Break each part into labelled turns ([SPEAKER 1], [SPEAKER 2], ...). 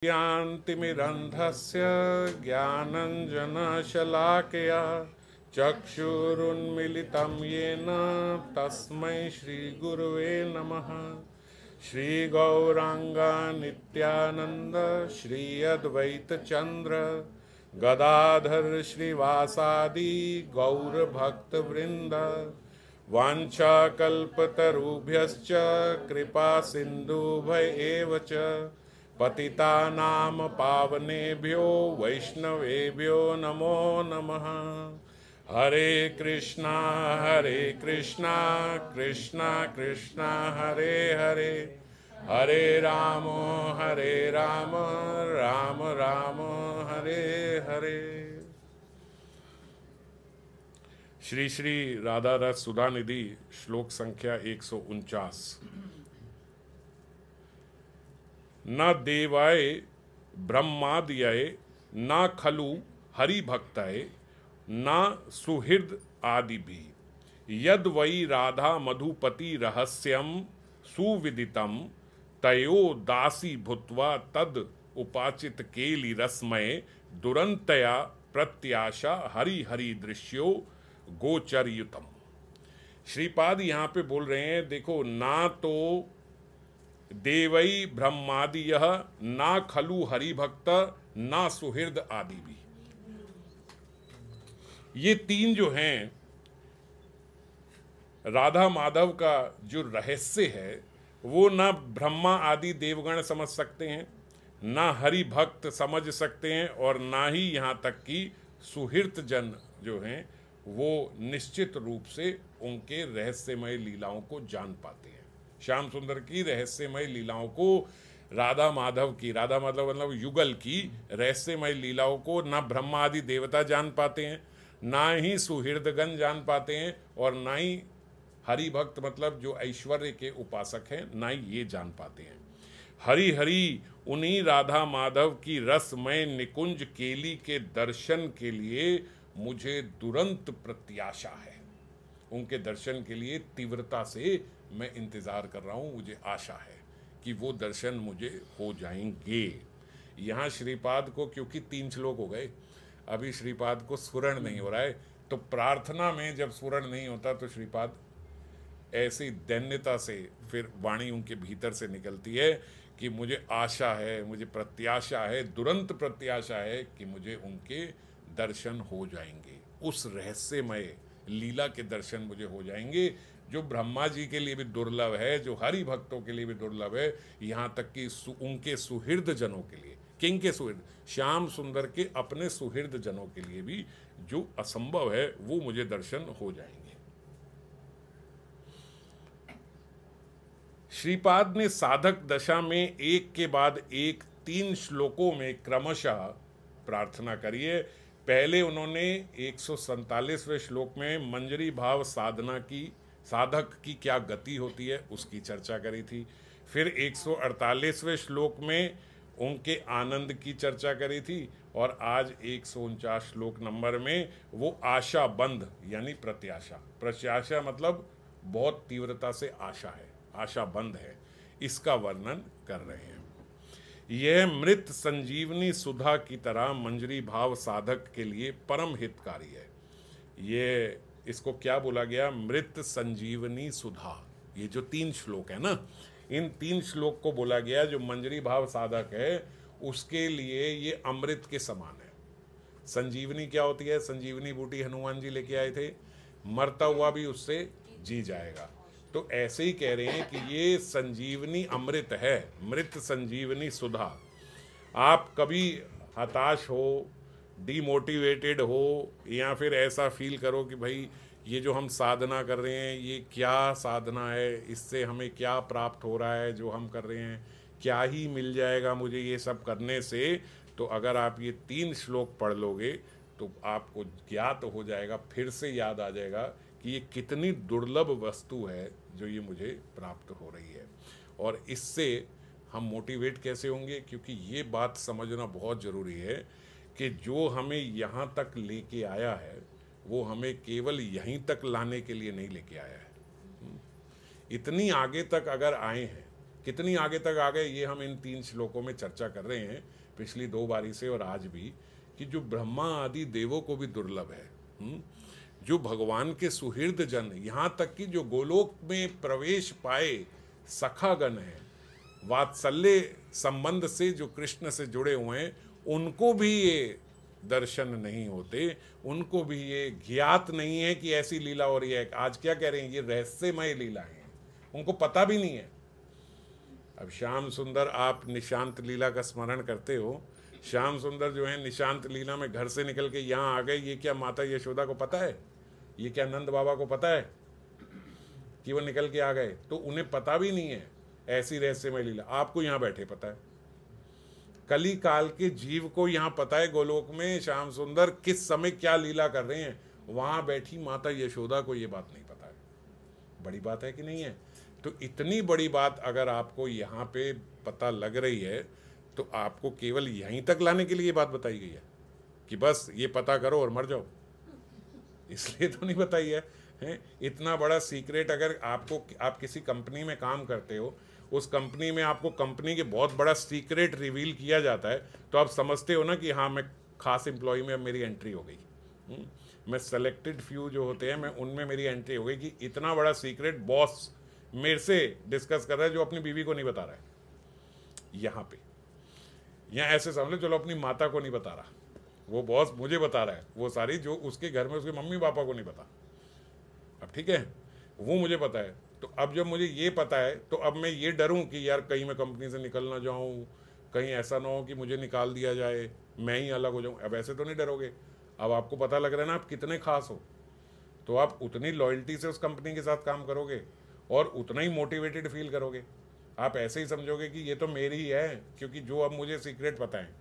[SPEAKER 1] ज्ञानतिमिरन्धस्य ज्ञानञ्जनशलाकया चक्षुरुन्मिलितं येन तस्मै श्रीगुरुवे नमः। श्रीगौराङ्गा नित्यानन्द श्री अद्वैतचन्द्र गदाधर श्रीवासादि गौरभक्तवृन्द वाञ्छाकल्पतरुभ्यश्च कृपा सिन्धुभ्य एव च पतितानां पावनेभ्यो वैष्णवेभ्यो नमो नमः। हरे कृष्णा कृष्णा कृष्णा हरे हरे, हरे राम राम राम हरे हरे। श्री श्री राधा रस सुधानिधि श्लोक संख्या 149। न देवाय ब्रह्मादय न खलु हरिभक्तय न सुहृद आदि भी यद वै राधा मधुपति रहस्यम सुविदितम तयो दासी भूत्वा तद उपाचित केली रसमय दुरंतया प्रत्याशा हरि हरि दृश्यो गोचरयुतम। श्रीपाद यहाँ पे बोल रहे हैं, देखो, ना तो देवई ब्रह्मादि ना खलु हरिभक्त ना सुहृद आदि भी, ये तीन जो हैं राधा माधव का जो रहस्य है वो ना ब्रह्मा आदि देवगण समझ सकते हैं, ना हरि भक्त समझ सकते हैं, और ना ही यहाँ तक कि सुहृत जन जो हैं वो निश्चित रूप से उनके रहस्यमय लीलाओं को जान पाते हैं। श्याम सुंदर की रहस्यमय लीलाओं को, राधा माधव की, राधा माधव मतलब युगल की रहस्यमय लीलाओं को ना ब्रह्मा आदि देवता जान पाते हैं, ना ही सुहृदगण जान पाते हैं, और ना ही हरि भक्त मतलब जो ऐश्वर्य के उपासक हैं, ना ही ये जान पाते हैं। हरि हरि उन्हीं राधा माधव की रसमय निकुंज केली के दर्शन के लिए मुझे दुरंत प्रत्याशा है। उनके दर्शन के लिए तीव्रता से मैं इंतज़ार कर रहा हूँ, मुझे आशा है कि वो दर्शन मुझे हो जाएंगे। यहाँ श्रीपाद को क्योंकि 3 श्लोक हो गए, अभी श्रीपाद को स्फुरण नहीं हो रहा है, तो प्रार्थना में जब स्फुरण नहीं होता तो श्रीपाद ऐसी दैन्यता से फिर वाणी उनके भीतर से निकलती है कि मुझे आशा है, मुझे प्रत्याशा है, दुरंत प्रत्याशा है कि मुझे उनके दर्शन हो जाएंगे। उस रहस्यमय लीला के दर्शन मुझे हो जाएंगे जो ब्रह्मा जी के लिए भी दुर्लभ है, जो हरि भक्तों के लिए भी दुर्लभ है, यहाँ तक कि उनके सुहृद जनों के लिए, किंग के सुहृद, श्याम सुंदर के अपने सुहृद जनों के लिए भी जो असंभव है वो मुझे दर्शन हो जाएंगे। श्रीपाद ने साधक दशा में एक के बाद एक 3 श्लोकों में क्रमशः प्रार्थना करी है। पहले उन्होंने 147वें श्लोक में मंजरी भाव साधना की, साधक की क्या गति होती है उसकी चर्चा करी थी। फिर 148वें श्लोक में उनके आनंद की चर्चा करी थी, और आज 149 श्लोक नंबर में वो आशा बंध यानी प्रत्याशा, प्रत्याशा मतलब बहुत तीव्रता से आशा है, आशा बंध है, इसका वर्णन कर रहे हैं। यह मृत संजीवनी सुधा की तरह मंजरी भाव साधक के लिए परम हितकारी है। ये इसको क्या बोला गया? मृत संजीवनी सुधा। ये जो 3 श्लोक है ना, इन 3 श्लोक को बोला गया जो मंजरी भाव साधक है उसके लिए ये अमृत के समान है। संजीवनी क्या होती है? संजीवनी बूटी हनुमान जी लेके आए थे, मरता हुआ भी उससे जी जाएगा। तो ऐसे ही कह रहे हैं कि ये संजीवनी अमृत है, मृत संजीवनी सुधा। आप कभी हताश हो, डीमोटिवेटेड हो, या फिर ऐसा फील करो कि भाई ये जो हम साधना कर रहे हैं ये क्या साधना है, इससे हमें क्या प्राप्त हो रहा है, जो हम कर रहे हैं क्या ही मिल जाएगा मुझे ये सब करने से, तो अगर आप ये 3 श्लोक पढ़ लोगे तो आपको ज्ञात हो जाएगा, फिर से याद आ जाएगा कि ये कितनी दुर्लभ वस्तु है जो ये मुझे प्राप्त हो रही है। और इससे हम मोटिवेट कैसे होंगे? क्योंकि ये बात समझना बहुत ज़रूरी है कि जो हमें यहाँ तक लेके आया है वो हमें केवल यहीं तक लाने के लिए नहीं लेके आया है। इतनी आगे तक अगर आए हैं कितनी आगे तक आ गए ये हम इन 3 श्लोकों में चर्चा कर रहे हैं पिछली 2 बारी से और आज भी, कि जो ब्रह्मा आदि देवों को भी दुर्लभ है, जो भगवान के सुहृद जन, यहाँ तक कि जो गोलोक में प्रवेश पाए सखागण है, वात्सल्य संबंध से जो कृष्ण से जुड़े हुए हैं, उनको भी ये दर्शन नहीं होते, उनको भी ये ज्ञात नहीं है कि ऐसी लीला हो रही है। आज क्या कह रहे हैं, ये रहस्यमय लीला है, उनको पता भी नहीं है। अब श्याम सुंदर, आप निशांत लीला का स्मरण करते हो, श्याम सुंदर जो है निशांत लीला में घर से निकल के यहाँ आ गए, ये क्या माता यशोदा को पता है, ये क्या नंद बाबा को पता है कि वो निकल के आ गए? तो उन्हें पता भी नहीं है ऐसी रहस्यमय लीला। आपको यहाँ बैठे पता है, कली काल के जीव को यहाँ पता है गोलोक में श्याम सुंदर किस समय क्या लीला कर रहे हैं। वहां बैठी माता यशोदा को ये बात नहीं पता है। बड़ी बात है कि नहीं है? तो इतनी बड़ी बात अगर आपको यहाँ पे पता लग रही है तो आपको केवल यहीं तक लाने के लिए ये बात बताई गई है कि बस ये पता करो और मर जाओ, इसलिए तो नहीं बताई है। इतना बड़ा सीक्रेट अगर आपको, आप किसी कंपनी में काम करते हो, उस कंपनी में आपको कंपनी के बहुत बड़ा सीक्रेट रिवील किया जाता है, तो आप समझते हो ना कि हाँ मैं खास एम्प्लॉय में अब मेरी एंट्री हो गई, मैं सेलेक्टेड फ्यू जो होते हैं मैं उनमें मेरी एंट्री हो गई कि इतना बड़ा सीक्रेट बॉस मेरे से डिस्कस कर रहा है जो अपनी बीवी को नहीं बता रहा है। यहाँ पे यहाँ ऐसे समझ लो, चलो अपनी माता को नहीं बता रहा, वो बॉस मुझे बता रहा है वो सारी जो उसके घर में उसके मम्मी पापा को नहीं पता। अब ठीक है, वो मुझे पता है, तो अब जब मुझे ये पता है तो अब मैं ये डरूं कि यार कहीं मैं कंपनी से निकल ना जाऊं, कहीं ऐसा ना हो कि मुझे निकाल दिया जाए, मैं ही अलग हो जाऊं। अब ऐसे तो नहीं डरोगे, अब आपको पता लग रहा है ना आप कितने खास हो, तो आप उतनी लॉयल्टी से उस कंपनी के साथ काम करोगे और उतना ही मोटिवेटेड फील करोगे। आप ऐसे ही समझोगे कि ये तो मेरी ही है, क्योंकि जो अब मुझे सीक्रेट पता है।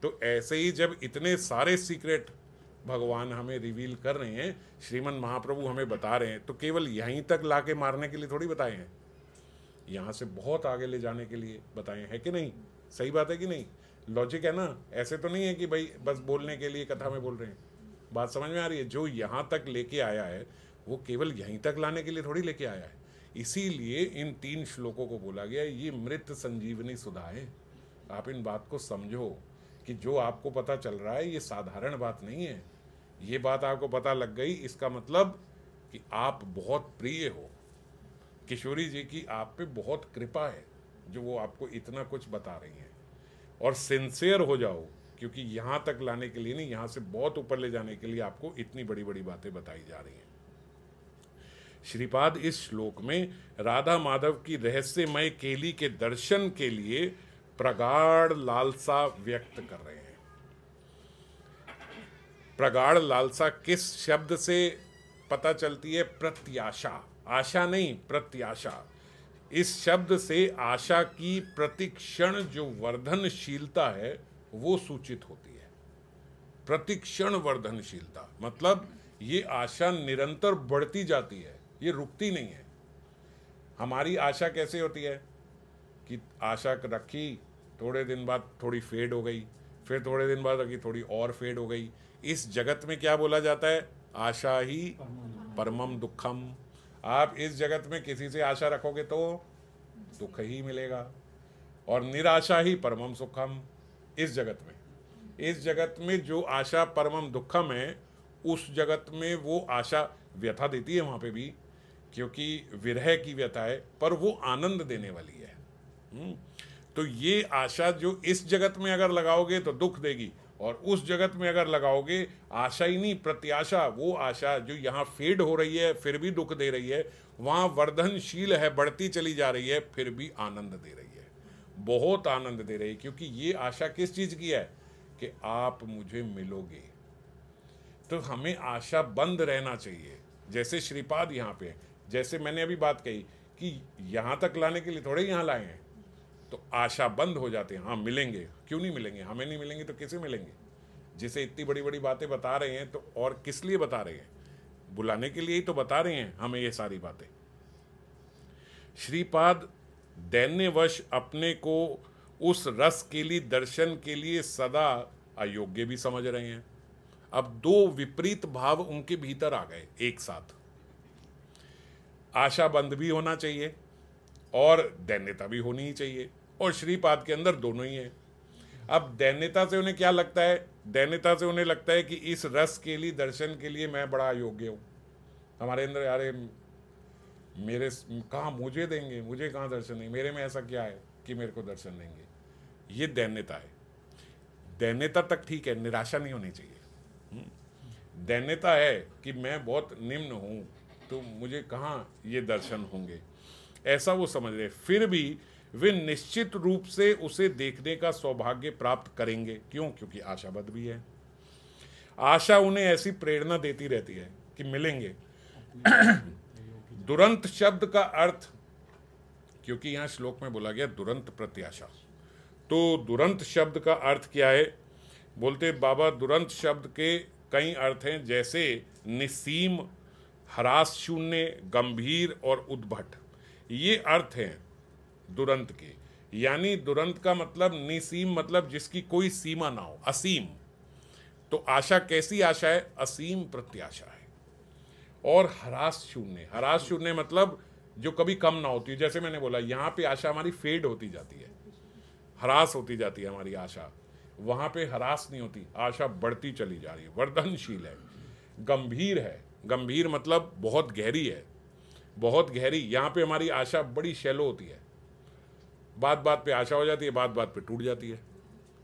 [SPEAKER 1] तो ऐसे ही जब इतने सारे सीक्रेट भगवान हमें रिवील कर रहे हैं, श्रीमन महाप्रभु हमें बता रहे हैं, तो केवल यहीं तक लाके मारने के लिए थोड़ी बताए हैं, यहाँ से बहुत आगे ले जाने के लिए बताए हैं कि नहीं? सही बात है कि नहीं? लॉजिक है ना? ऐसे तो नहीं है कि भाई बस बोलने के लिए कथा में बोल रहे हैं। बात समझ में आ रही है? जो यहाँ तक लेके आया है वो केवल यहीं तक लाने के लिए थोड़ी लेके आया है। इसीलिए इन 3 श्लोकों को बोला गया ये मृत संजीवनी सुधा है। आप इन बात को समझो कि जो आपको पता चल रहा है ये साधारण बात नहीं है। ये बात आपको पता लग गई, इसका मतलब कि आप बहुत प्रिय हो, किशोरी जी की आप पे बहुत कृपा है जो वो आपको इतना कुछ बता रही हैं। और सिंसियर हो जाओ, क्योंकि यहाँ तक लाने के लिए नहीं, यहाँ से बहुत ऊपर ले जाने के लिए आपको इतनी बड़ी बड़ी बातें बताई जा रही हैं। श्रीपाद इस श्लोक में राधा माधव की रहस्यमय केली के दर्शन के लिए प्रगाढ़ लालसा व्यक्त कर रहे हैं। प्रगाढ़ लालसा किस शब्द से पता चलती है? प्रत्याशा, आशा नहीं, प्रत्याशा। इस शब्द से आशा की प्रतिक्षण जो वर्धनशीलता है वो सूचित होती है। प्रतिक्षण वर्धनशीलता मतलब ये आशा निरंतर बढ़ती जाती है, ये रुकती नहीं है। हमारी आशा कैसे होती है कि आशा रखी, थोड़े दिन बाद थोड़ी फेड हो गई, फिर थोड़े दिन बाद रखी, थोड़ी और फेड हो गई। इस जगत में क्या बोला जाता है? आशा ही परमम दुखम। आप इस जगत में किसी से आशा रखोगे तो दुख ही मिलेगा, और निराशा ही परमम सुखम। इस जगत में जो आशा परमम दुखम है, उस जगत में वो आशा व्यथा देती है वहाँ पे भी, क्योंकि विरह की व्यथा है, पर वो आनंद देने वाली है। तो ये आशा जो इस जगत में अगर लगाओगे तो दुख देगी, और उस जगत में अगर लगाओगे आशा ही नहीं प्रत्याशा, वो आशा जो यहाँ फेड हो रही है फिर भी दुख दे रही है, वहाँ वर्धनशील है, बढ़ती चली जा रही है, फिर भी आनंद दे रही है, बहुत आनंद दे रही है। क्योंकि ये आशा किस चीज़ की है? कि आप मुझे मिलोगे। तो हमें आशा बंद रहना चाहिए, जैसे श्रीपाद यहाँ पे, जैसे मैंने अभी बात कही कि यहाँ तक लाने के लिए थोड़े यहाँ लाए हैं, तो आशा बंद हो जाते हैं। हाँ मिलेंगे, क्यों नहीं मिलेंगे? हमें नहीं मिलेंगे तो किसे मिलेंगे? जिसे इतनी बड़ी बड़ी बातें बता रहे हैं, तो और किस लिए बता रहे हैं? बुलाने के लिए ही तो बता रहे हैं हमें ये सारी बातें। श्रीपाद दैन्यवश अपने को उस रस के लिए, दर्शन के लिए सदा अयोग्य भी समझ रहे हैं। अब 2 विपरीत भाव उनके भीतर आ गए एक साथ। आशा बंद भी होना चाहिए और दैन्यता भी होनी ही चाहिए, और श्रीपाद के अंदर दोनों ही है। अब दैन्यता से उन्हें क्या लगता है? दैन्यता से उन्हें लगता है कि इस रस के लिए, दर्शन के लिए मैं बड़ा अयोग्य हूँ। हमारे अंदर यारे मेरे कहाँ मुझे देंगे, मुझे कहाँ दर्शन नहीं, मेरे में ऐसा क्या है कि मेरे को दर्शन देंगे। ये दैन्यता है। दैन्यता तक ठीक है, निराशा नहीं होनी चाहिए। दैन्यता है कि मैं बहुत निम्न हूँ, तो मुझे कहाँ ये दर्शन होंगे, ऐसा वो समझ रहे। फिर भी वे निश्चित रूप से उसे देखने का सौभाग्य प्राप्त करेंगे। क्यों? क्योंकि आशाबद्ध भी है। आशा उन्हें ऐसी प्रेरणा देती रहती है कि मिलेंगे। दुरंत शब्द का अर्थ, क्योंकि यहां श्लोक में बोला गया दुरंत प्रत्याशा, तो दुरंत शब्द का अर्थ क्या है? बोलते बाबा दुरंत शब्द के कई अर्थ हैं, जैसे निसीम, हरास शून्य, गंभीर और उद्भट। ये अर्थ हैं दुरंत के। यानी दुरंत का मतलब निसीम, मतलब जिसकी कोई सीमा ना हो, असीम। तो आशा कैसी आशा है? असीम प्रत्याशा है। और हरास शून्य, हरास शून्य मतलब जो कभी कम ना होती है। जैसे मैंने बोला यहाँ पे आशा हमारी फेड होती जाती है, हरास होती जाती है हमारी आशा, वहाँ पे हरास नहीं होती, आशा बढ़ती चली जा रही है, वर्धनशील है। गंभीर है, गंभीर मतलब बहुत गहरी है, बहुत गहरी। यहाँ पे हमारी आशा बड़ी शैलो होती है, बात बात पे आशा हो जाती है, बात बात पे टूट जाती है।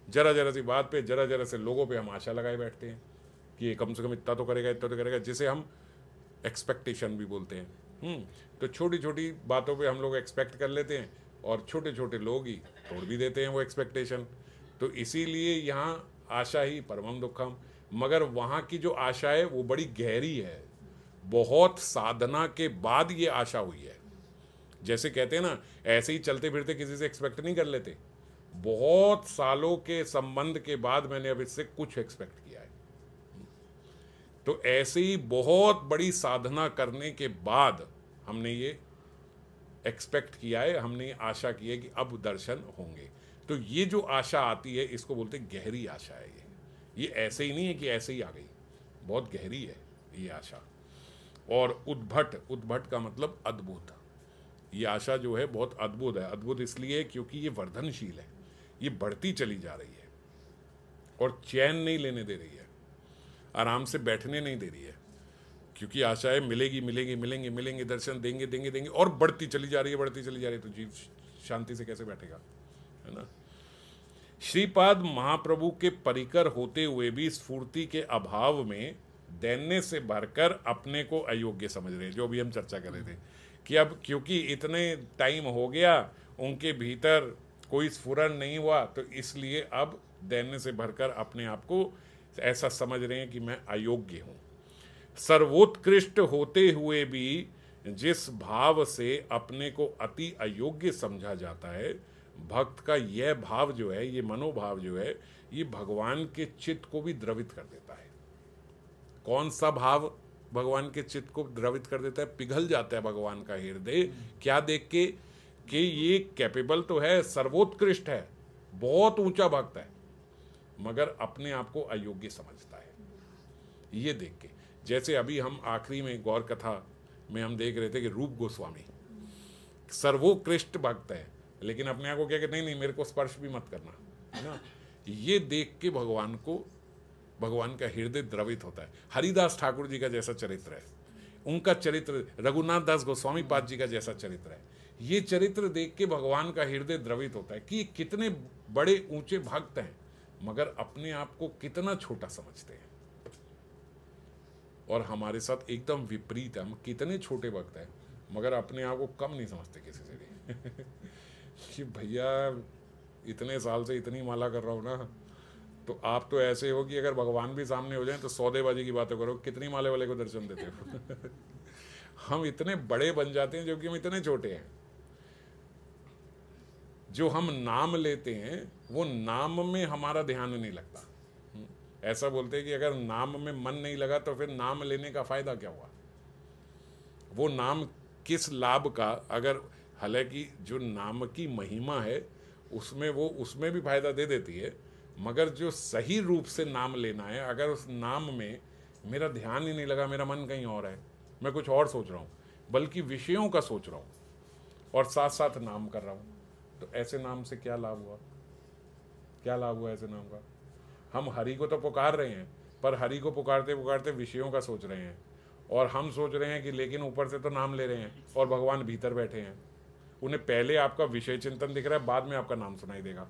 [SPEAKER 1] जरा जरा सी बात पे, जरा जरा से लोगों पे हम आशा लगाए बैठते हैं कि ये कम से कम इतना तो करेगा, इतना तो करेगा, जिसे हम एक्सपेक्टेशन भी बोलते हैं। तो छोटी छोटी बातों पे हम लोग एक्सपेक्ट कर लेते हैं, और छोटे छोटे लोग ही तोड़ भी देते हैं वो एक्सपेक्टेशन। तो इसीलिए यहाँ आशा ही परमम दुखम। मगर वहाँ की जो आशा है वो बड़ी गहरी है, बहुत साधना के बाद ये आशा हुई है। जैसे कहते हैं ना, ऐसे ही चलते फिरते किसी से एक्सपेक्ट नहीं कर लेते, बहुत सालों के संबंध के बाद मैंने अब इससे कुछ एक्सपेक्ट किया है। तो ऐसे ही बहुत बड़ी साधना करने के बाद हमने ये एक्सपेक्ट किया है, हमने आशा की है कि अब दर्शन होंगे। तो ये जो आशा आती है इसको बोलते गहरी आशा है। ये ऐसे ही नहीं है कि ऐसे ही आ गई, बहुत गहरी है ये आशा। और उद्भट, उद्भट का मतलब अद्भुत। ये आशा जो है बहुत अद्भुत है। अद्भुत इसलिए क्योंकि ये वर्धनशील है, ये बढ़ती चली जा रही है और चैन नहीं लेने दे रही है, आराम से बैठने नहीं दे रही है। क्योंकि आशा है मिलेगी, मिलेंगे, मिलेंगे, मिलेंगे, दर्शन देंगे, देंगे, देंगे, और बढ़ती चली जा रही है, बढ़ती चली जा रही है। तो जीव शांति से कैसे बैठेगा, है ना। श्रीपाद महाप्रभु के परिकर होते हुए भी स्फूर्ति के अभाव में दैन्य से भरकर अपने को अयोग्य समझ रहे, जो भी हम चर्चा कर रहे थे कि अब क्योंकि इतने टाइम हो गया उनके भीतर कोई स्फुरन नहीं हुआ, तो इसलिए अब दैन्य से भरकर अपने आप को ऐसा समझ रहे हैं कि मैं अयोग्य हूँ। सर्वोत्कृष्ट होते हुए भी जिस भाव से अपने को अति अयोग्य समझा जाता है, भक्त का यह भाव जो है, ये मनोभाव जो है, ये भगवान के चित्त को भी द्रवित कर देता है। कौन सा भाव भगवान के चित्त को द्रवित कर देता है? पिघल जाता है भगवान का हृदय। क्या देख के कि ये कैपेबल तो है, सर्वोत्कृष्ट है, बहुत ऊंचा भक्त है, मगर अपने आप को अयोग्य समझता है। ये देख के, जैसे अभी हम आखिरी में गौर कथा में हम देख रहे थे कि रूप गोस्वामी सर्वोत्कृष्ट भक्त है, लेकिन अपने आप को क्या कहते, नहीं, मेरे को स्पर्श भी मत करना, है ना। ये देख के भगवान को, भगवान का हृदय द्रवित होता है। हरिदास ठाकुर जी का जैसा चरित्र है, उनका चरित्र, रघुनाथ दास गोस्वामी पाद जी का जैसा चरित्र है, ये चरित्र देख के भगवान का हृदय द्रवित होता है कि कितने बड़े ऊंचे भक्त हैं, मगर अपने आप को कितना छोटा समझते हैं। और हमारे साथ एकदम विपरीत है, हम कितने छोटे भक्त हैं, मगर अपने आप को कम नहीं समझते किसी से भी कि भैया इतने साल से इतनी माला कर रहा हूँ ना, तो आप तो ऐसे हो कि अगर भगवान भी सामने हो जाए तो सौदेबाजी की बातें करो, कितनी माले वाले को दर्शन देते हो हम इतने बड़े बन जाते हैं जबकि हम इतने छोटे हैं। जो हम नाम लेते हैं वो नाम में हमारा ध्यान नहीं लगता। ऐसा बोलते हैं कि अगर नाम में मन नहीं लगा तो फिर नाम लेने का फायदा क्या हुआ। वो नाम किस लाभ का, अगर हालांकि जो नाम की महिमा है उसमें वो उसमें भी फायदा दे देती है, मगर जो सही रूप से नाम लेना है, अगर उस नाम में मेरा ध्यान ही नहीं लगा, मेरा मन कहीं और है, मैं कुछ और सोच रहा हूँ, बल्कि विषयों का सोच रहा हूँ, और साथ साथ नाम कर रहा हूँ, तो ऐसे नाम से क्या लाभ हुआ? क्या लाभ हुआ ऐसे नाम का? हम हरि को तो पुकार रहे हैं, पर हरि को पुकारते पुकारते विषयों का सोच रहे हैं, और हम सोच रहे हैं कि लेकिन ऊपर से तो नाम ले रहे हैं और भगवान भीतर बैठे हैं। उन्हें पहले आपका विषय चिंतन दिख रहा है, बाद में आपका नाम सुनाई देगा।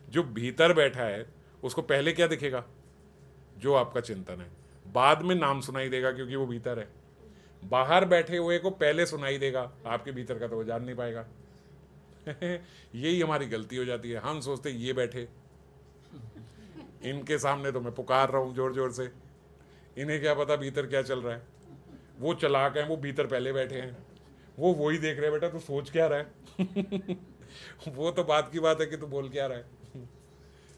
[SPEAKER 1] जो भीतर बैठा है उसको पहले क्या दिखेगा? जो आपका चिंतन है। बाद में नाम सुनाई देगा, क्योंकि वो भीतर है। बाहर बैठे हुए को पहले सुनाई देगा, आपके भीतर का तो वो जान नहीं पाएगा। यही हमारी गलती हो जाती है। हम सोचते ये बैठे, इनके सामने तो मैं पुकार रहा हूँ जोर जोर से, इन्हें क्या पता भीतर क्या चल रहा है। वो चलाक हैं, वो भीतर पहले बैठे हैं, वो वही देख रहे हैं, बेटा तू सोच क्या रहा है। वो तो बात की बात है कि तू बोल क्या रहा है।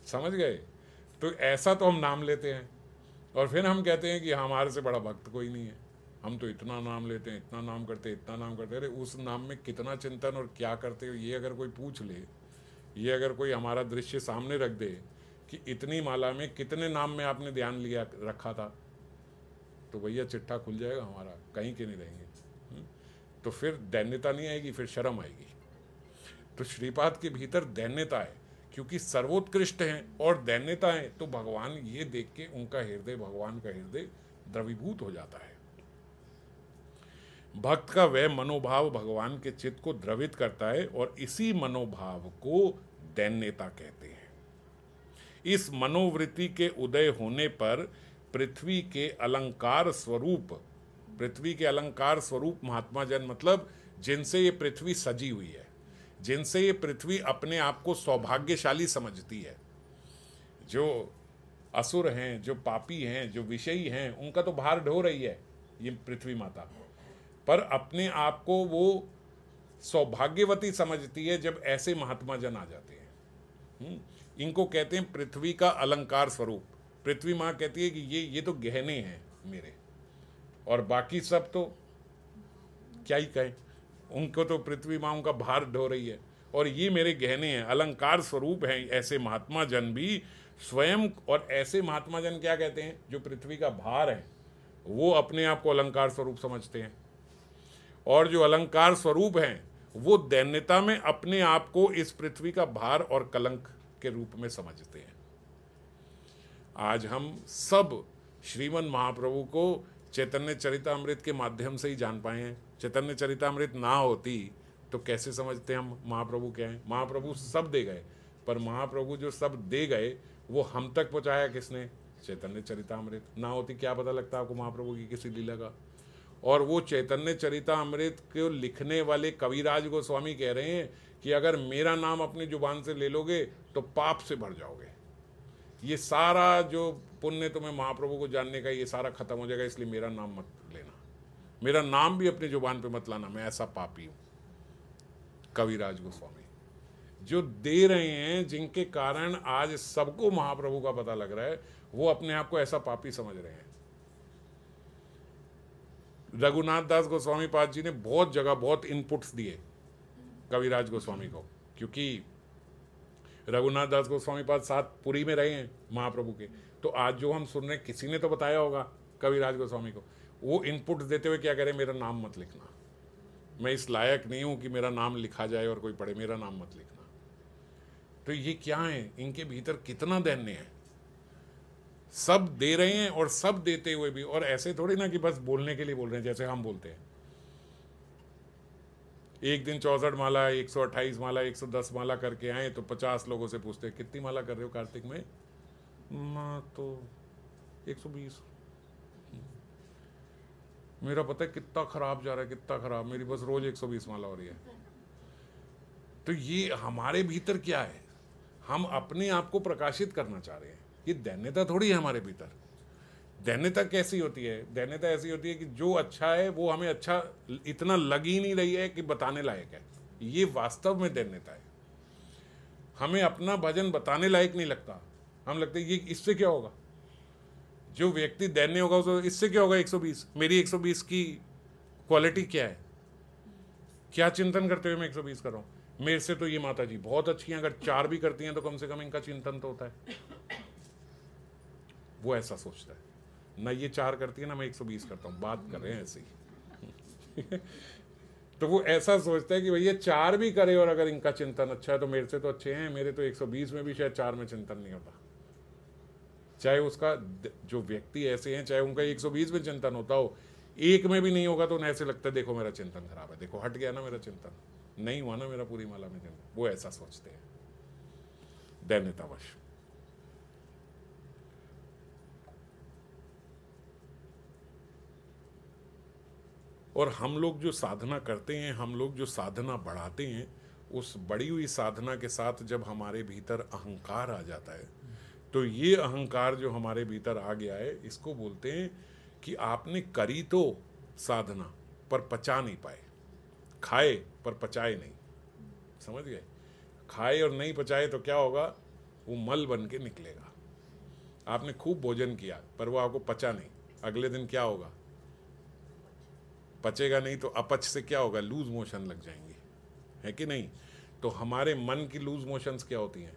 [SPEAKER 1] समझ गए? तो ऐसा तो हम नाम लेते हैं, और फिर हम कहते हैं कि हमारे से बड़ा भक्त कोई नहीं है, हम तो इतना नाम लेते हैं, इतना नाम करते हैं, इतना नाम करते हैं। अरे उस नाम में कितना चिंतन और क्या करते हो, ये अगर कोई पूछ ले, ये अगर कोई हमारा दृश्य सामने रख दे कि इतनी माला में कितने नाम में आपने ध्यान लिया रखा था, तो भैया चिट्ठा खुल जाएगा हमारा, कहीं के नहीं रहेंगे। तो फिर दैन्यता नहीं आएगी, फिर शर्म आएगी। तो श्रीपाद के भीतर दैन्यता है, क्योंकि सर्वोत्कृष्ट हैं और दैन्यता है, तो भगवान ये देख के उनका हृदय, भगवान का हृदय द्रवीभूत हो जाता है। भक्त का वह मनोभाव भगवान के चित्त को द्रवित करता है, और इसी मनोभाव को दैन्यता कहते हैं। इस मनोवृत्ति के उदय होने पर पृथ्वी के अलंकार स्वरूप महात्मा जन, मतलब जिनसे ये पृथ्वी सजी हुई है, जिनसे ये पृथ्वी अपने आप को सौभाग्यशाली समझती है, जो असुर हैं, जो पापी हैं, जो विषयी हैं, उनका तो भार ढो रही है ये पृथ्वी माता, पर अपने आप को वो सौभाग्यवती समझती है जब ऐसे महात्मा जन आ जाते हैं। इनको कहते हैं पृथ्वी का अलंकार स्वरूप। पृथ्वी माँ कहती है कि ये तो गहने हैं मेरे, और बाकी सब तो क्या ही कहें, उनको तो पृथ्वी माँ उनका भार ढो रही है, और ये मेरे गहने हैं, अलंकार स्वरूप हैं ऐसे महात्मा जन भी स्वयं। और ऐसे महात्मा जन क्या कहते हैं? जो पृथ्वी का भार है, वो अपने आप को अलंकार स्वरूप समझते हैं, और जो अलंकार स्वरूप हैं वो दैन्यता में अपने आप को इस पृथ्वी का भार और कलंक के रूप में समझते हैं। आज हम सब श्रीमन महाप्रभु को चैतन्य चरितामृत के माध्यम से ही जान पाए हैं। चैतन्य चरितामृत ना होती तो कैसे समझते हम महाप्रभु क्या हैं? महाप्रभु सब दे गए, पर महाप्रभु जो सब दे गए वो हम तक पहुंचाया किसने? चैतन्य चरितामृत। ना होती क्या पता लगता आपको महाप्रभु की किसी लीला का। और वो चैतन्य चरितामृत को लिखने वाले कविराज गोस्वामी कह रहे हैं कि अगर मेरा नाम अपनी जुबान से ले लोगे तो पाप से भर जाओगे। ये सारा जो पुण्य तुम्हें महाप्रभु को जानने का, ये सारा खत्म हो जाएगा, इसलिए मेरा नाम मत लेना, मेरा नाम भी अपनी जुबान पे मत लाना, मैं ऐसा पापी हूँ। कविराज गोस्वामी जो दे रहे हैं, जिनके कारण आज सबको महाप्रभु का पता लग रहा है, वो अपने आप को ऐसा पापी समझ रहे हैं। रघुनाथ दास गोस्वामी पाद जी ने बहुत जगह बहुत इनपुट्स दिए कविराज गोस्वामी को, क्योंकि रघुनाथ दास गोस्वामी पाद साथ पुरी में रहे हैं महाप्रभु के। तो आज जो हम सुन रहे हैं, किसी ने तो बताया होगा कविराज गोस्वामी को। वो इनपुट देते हुए क्या कह रहे हैं? मेरा नाम मत लिखना, मैं इस लायक नहीं हूं कि मेरा नाम लिखा जाए और कोई पढ़े, मेरा नाम मत लिखना। तो ये क्या है? इनके भीतर कितना दैन्य है। सब दे रहे हैं, और सब देते हुए भी, और ऐसे थोड़ी ना कि बस बोलने के लिए बोल रहे हैं जैसे हम बोलते हैं। एक दिन 64 माला, 128 माला, 110 माला करके आए तो 50 लोगों से पूछते हैं कितनी माला कर रहे हो कार्तिक में? माँ तो 120। मेरा पता है कितना खराब जा रहा है, कितना खराब, मेरी बस रोज 120 माला हो रही है। तो ये हमारे भीतर क्या है? हम अपने आप को प्रकाशित करना चाह रहे हैं। ये दैन्यता थोड़ी है हमारे भीतर। दैन्यता कैसी होती है? दैन्यता ऐसी होती है कि जो अच्छा है वो हमें अच्छा इतना लग ही नहीं रही है कि बताने लायक है। ये वास्तव में दैन्यता है। हमें अपना भजन बताने लायक नहीं लगता। हम लगते ये इससे क्या होगा? जो व्यक्ति दैन्य होगा उसको इससे क्या होगा? 120, मेरी 120 की क्वालिटी क्या है? क्या चिंतन करते हुए मैं 120 कर रहा हूँ? मेरे से तो ये माता जी बहुत अच्छी हैं, अगर 4 भी करती हैं तो कम से कम इनका चिंतन तो होता है। वो ऐसा सोचता है ना, ये 4 करती है ना मैं 120 करता हूँ, बात कर रहे हैं ऐसे ही। तो वो ऐसा सोचता है कि भैया 4 भी करे और अगर इनका चिंतन अच्छा है तो मेरे से तो अच्छे हैं, मेरे तो 120 में भी शायद 4 में चिंतन नहीं होता। चाहे उसका जो व्यक्ति ऐसे हैं, चाहे उनका 120 में चिंतन होता हो, 1 में भी नहीं होगा तो उन्हें ऐसे लगता है देखो मेरा चिंतन खराब है, देखो हट गया ना मेरा चिंतन, नहीं हुआ ना मेरा पूरी माला में चिंतन। वो ऐसा सोचते हैं दैन्यतावश। और हम लोग जो साधना करते हैं, हम लोग जो साधना बढ़ाते हैं, उस बढ़ी हुई साधना के साथ जब हमारे भीतर अहंकार आ जाता है, तो ये अहंकार जो हमारे भीतर आ गया है, इसको बोलते हैं कि आपने करी तो साधना पर पचा नहीं पाए, खाए पर पचाए नहीं। समझ गए? खाए और नहीं पचाए तो क्या होगा? वो मल बन के निकलेगा। आपने खूब भोजन किया पर वो आपको पचा नहीं, अगले दिन क्या होगा? पचेगा नहीं तो अपच से क्या होगा? लूज मोशन लग जाएंगे, है कि नहीं? तो हमारे मन की लूज मोशंस क्या होती हैं?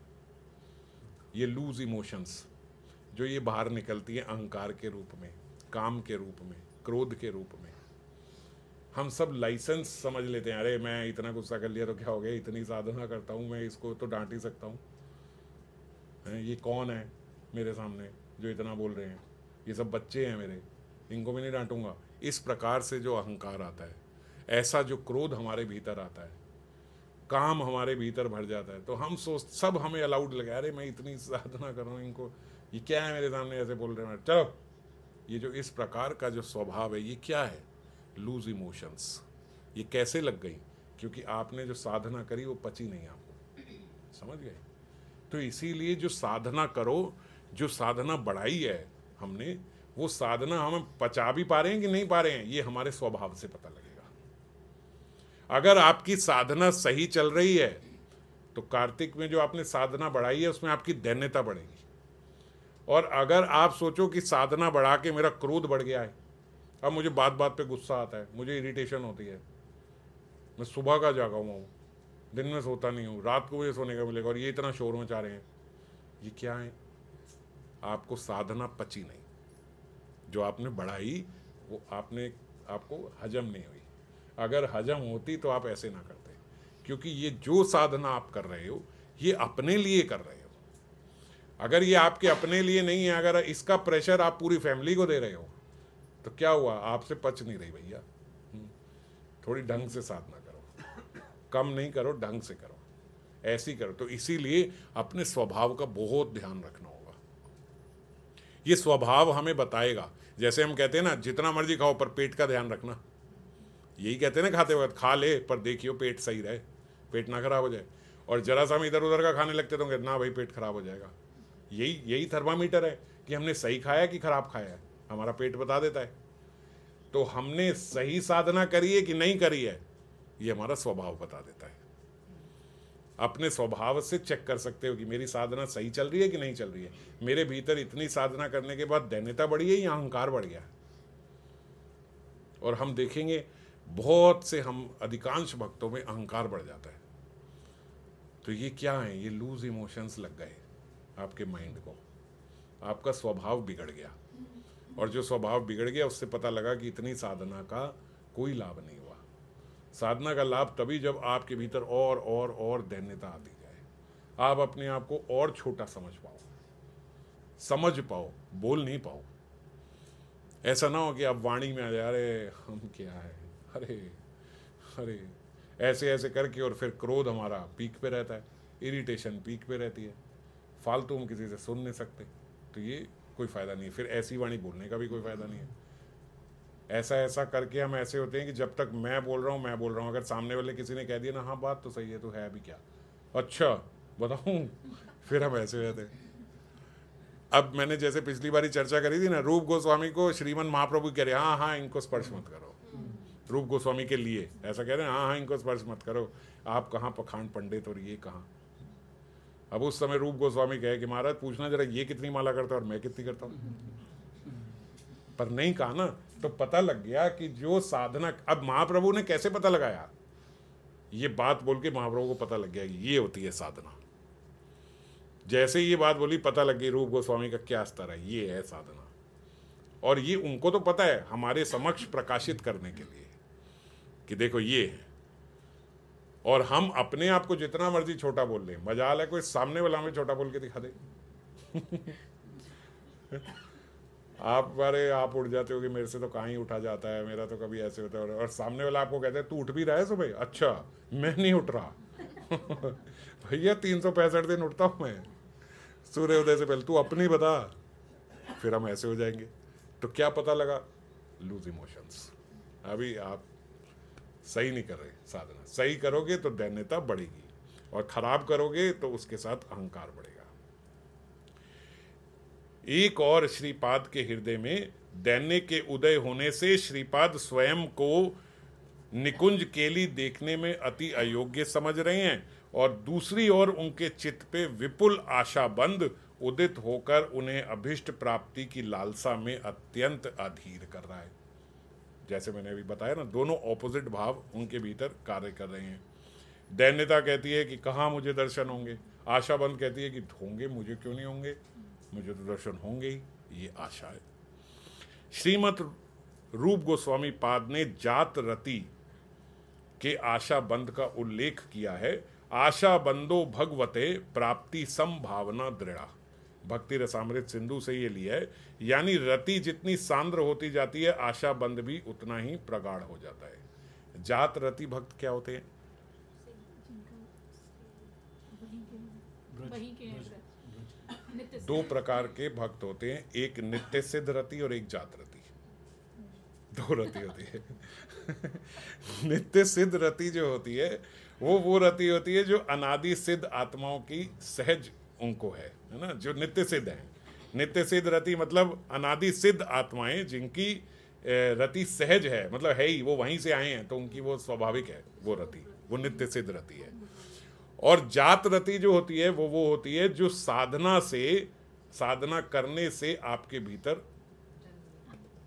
[SPEAKER 1] ये लूज इमोशंस जो ये बाहर निकलती है अहंकार के रूप में, काम के रूप में, क्रोध के रूप में। हम सब लाइसेंस समझ लेते हैं, अरे मैं इतना गुस्सा कर लिया तो क्या हो गया, इतनी साधना करता हूँ मैं, इसको तो डांट ही सकता हूँ, ये कौन है मेरे सामने जो इतना बोल रहे हैं, ये सब बच्चे हैं मेरे, इनको भी नहीं डांटूंगा। इस प्रकार से जो अहंकार आता है, ऐसा जो क्रोध हमारे भीतर आता है, काम हमारे भीतर भर जाता है, तो हम सब हमें अलाउड लगे, अरे मैं इतनी साधना कर रहा हूँ, इनको ये क्या है मेरे सामने ऐसे बोल रहे हैं, चलो। ये जो इस प्रकार का जो स्वभाव है, ये क्या है? Loose emotions. ये कैसे लग गई? क्योंकि आपने जो साधना करी वो पची नहीं आपको। समझ गए? तो इसीलिए जो साधना करो, जो साधना बढ़ाई है हमने, वो साधना हम पचा भी पा रहे हैं कि नहीं पा रहे हैं, ये हमारे स्वभाव से पता लगेगा। अगर आपकी साधना सही चल रही है तो कार्तिक में जो आपने साधना बढ़ाई है उसमें आपकी दैन्यता बढ़ेगी। और अगर आप सोचो कि साधना बढ़ा के मेरा क्रोध बढ़ गया है, अब मुझे बात बात पे गुस्सा आता है, मुझे इरिटेशन होती है, मैं सुबह का जागा हुआ हूँ, दिन में सोता नहीं हूँ, रात को मुझे सोने का मिलेगा और ये इतना शोर मचा रहे हैं, ये क्या है? आपको साधना पची नहीं, जो आपने बढ़ाई वो आपको हजम नहीं हुई। अगर हजम होती तो आप ऐसे ना करते, क्योंकि ये जो साधना आप कर रहे हो ये अपने लिए कर रहे हो। अगर ये आपके अपने लिए नहीं है, अगर इसका प्रेशर आप पूरी फैमिली को दे रहे हो, तो क्या हुआ? आपसे पच नहीं रही भैया। थोड़ी ढंग से साधना करो, कम नहीं करो, ढंग से करो, ऐसी करो। तो इसीलिए अपने स्वभाव का बहुत ध्यान रखना होगा। ये स्वभाव हमें बताएगा। जैसे हम कहते हैं ना, जितना मर्जी खाओ पर पेट का ध्यान रखना, यही कहते हैं ना, खाते वक्त खा ले पर देखियो पेट सही रहे, पेट ना खराब हो जाए। और जरा सा हम इधर उधर का खाने लगते तो कहते ना भाई पेट खराब हो जाएगा। यही थर्मामीटर है कि हमने सही खाया कि खराब खाया है, हमारा पेट बता देता है। तो हमने सही साधना करी है कि नहीं करी है, ये हमारा स्वभाव बता देता है। अपने स्वभाव से चेक कर सकते हो कि मेरी साधना सही चल रही है कि नहीं चल रही है। मेरे भीतर इतनी साधना करने के बाद दैन्यता बढ़ी है या अहंकार बढ़ गया? और हम देखेंगे बहुत से, हम अधिकांश भक्तों में अहंकार बढ़ जाता है। तो ये क्या है? ये लूज इमोशंस लग गए आपके माइंड को, आपका स्वभाव बिगड़ गया। और जो स्वभाव बिगड़ गया उससे पता लगा कि इतनी साधना का कोई लाभ नहीं हुआ। साधना का लाभ तभी जब आपके भीतर और दैन्यता आती जाए, आप अपने आप को और छोटा समझ पाओ, बोल नहीं पाओ। ऐसा ना हो कि आप वाणी में आ जाए, अरे हम क्या है, अरे ऐसे ऐसे करके, और फिर क्रोध हमारा पीक पे रहता है, इरिटेशन पीक पे रहती है, फालतू हम किसी से सुन नहीं सकते। तो ये कोई फ़ायदा नहीं है, फिर ऐसी वाणी बोलने का भी कोई फ़ायदा नहीं है। ऐसा करके हम ऐसे होते हैं कि जब तक मैं बोल रहा हूँ, अगर सामने वाले किसी ने कह दिया ना, हाँ बात तो सही है, तो है भी क्या, अच्छा बताऊँ, फिर हम ऐसे रहते हैं। अब मैंने जैसे पिछली बारी चर्चा करी थी ना, रूप गोस्वामी को श्रीमन महाप्रभु कह रहे, हाँ इनको स्पर्श मत करो। रूप गोस्वामी के लिए ऐसा कह रहे हैं, हाँ इनको स्पर्श मत करो। आप कहाँ पखांड पंडित और ये कहाँ। अब उस समय रूप गोस्वामी कहे कि महाराज पूछना जरा, ये कितनी माला करता है और मैं कितनी करता हूँ। पर नहीं कहा ना, तो पता लग गया कि जो साधना, अब महाप्रभु ने कैसे पता लगाया, ये बात बोल के महाप्रभु को पता लग गया कि ये होती है साधना। जैसे ये बात बोली, पता लग गई रूप गोस्वामी का क्या स्तर है, ये है साधना। और ये उनको तो पता है, हमारे समक्ष प्रकाशित करने के लिए कि देखो ये है। और हम अपने आप को जितना मर्जी छोटा बोल लें, मजाल है कोई सामने वाला हमें छोटा बोल के दिखा दे। आप उठ जाते हो कि मेरे से तो कहाँ ही उठा जाता है, मेरा तो कभी ऐसे होता है, और सामने वाला आपको कहता है तू उठ भी रहा है सुबह, अच्छा मैं नहीं उठ रहा। भैया 365 दिन उठता हूँ मैं सूर्योदय से पहले, तू अपनी बता। फिर हम ऐसे हो जाएंगे। तो क्या पता लगा? Loose emotions. अभी आप सही नहीं कर रहे साधना। सही करोगे तो दैन्यता बढ़ेगी, और खराब करोगे तो उसके साथ अहंकार बढ़ेगा। एक और श्रीपाद के हृदय में दैन्य के उदय होने से श्रीपाद स्वयं को निकुंज केली देखने में अति अयोग्य समझ रहे हैं, और दूसरी ओर उनके चित्त पे विपुल आशाबंध उदित होकर उन्हें अभिष्ट प्राप्ति की लालसा में अत्यंत अधीर कर रहा है। जैसे मैंने अभी बताया ना, दोनों ऑपोजिट भाव उनके भीतर कार्य कर रहे हैं। दैन्यता कहती है कि कहाँ मुझे दर्शन होंगे, आशाबंध कहती है कि होंगे, मुझे क्यों नहीं होंगे, मुझे तो दर्शन होंगे ही, ये आशा है। श्रीमद रूप गोस्वामी पाद ने जात रति के आशाबंध का उल्लेख किया है। आशाबंदो भगवते प्राप्ति संभावना दृढ़ा। भक्ति रसामृत सिंधु से ये लिया है, यानी रति जितनी सांद्र होती जाती है, आशाबंध भी उतना ही प्रगाढ़ हो जाता है। जात रति भक्त क्या होते हैं? दो प्रकार के भक्त होते हैं, एक नित्य सिद्ध रति और एक जात रति। दो रति होती है। नित्य सिद्ध रति जो होती है वो रति होती है जो अनादि सिद्ध आत्माओं की सहज उनको है ना, जो नित्य सिद्ध है। नित्य सिद्ध रति मतलब अनादि सिद्ध आत्माएं जिनकी रति सहज है, मतलब है ही, वो वहीं से आए हैं तो उनकी वो स्वाभाविक है, वो रति, वो नित्य सिद्ध रति है। और जात रति जो होती है वो होती है जो साधना करने से आपके भीतर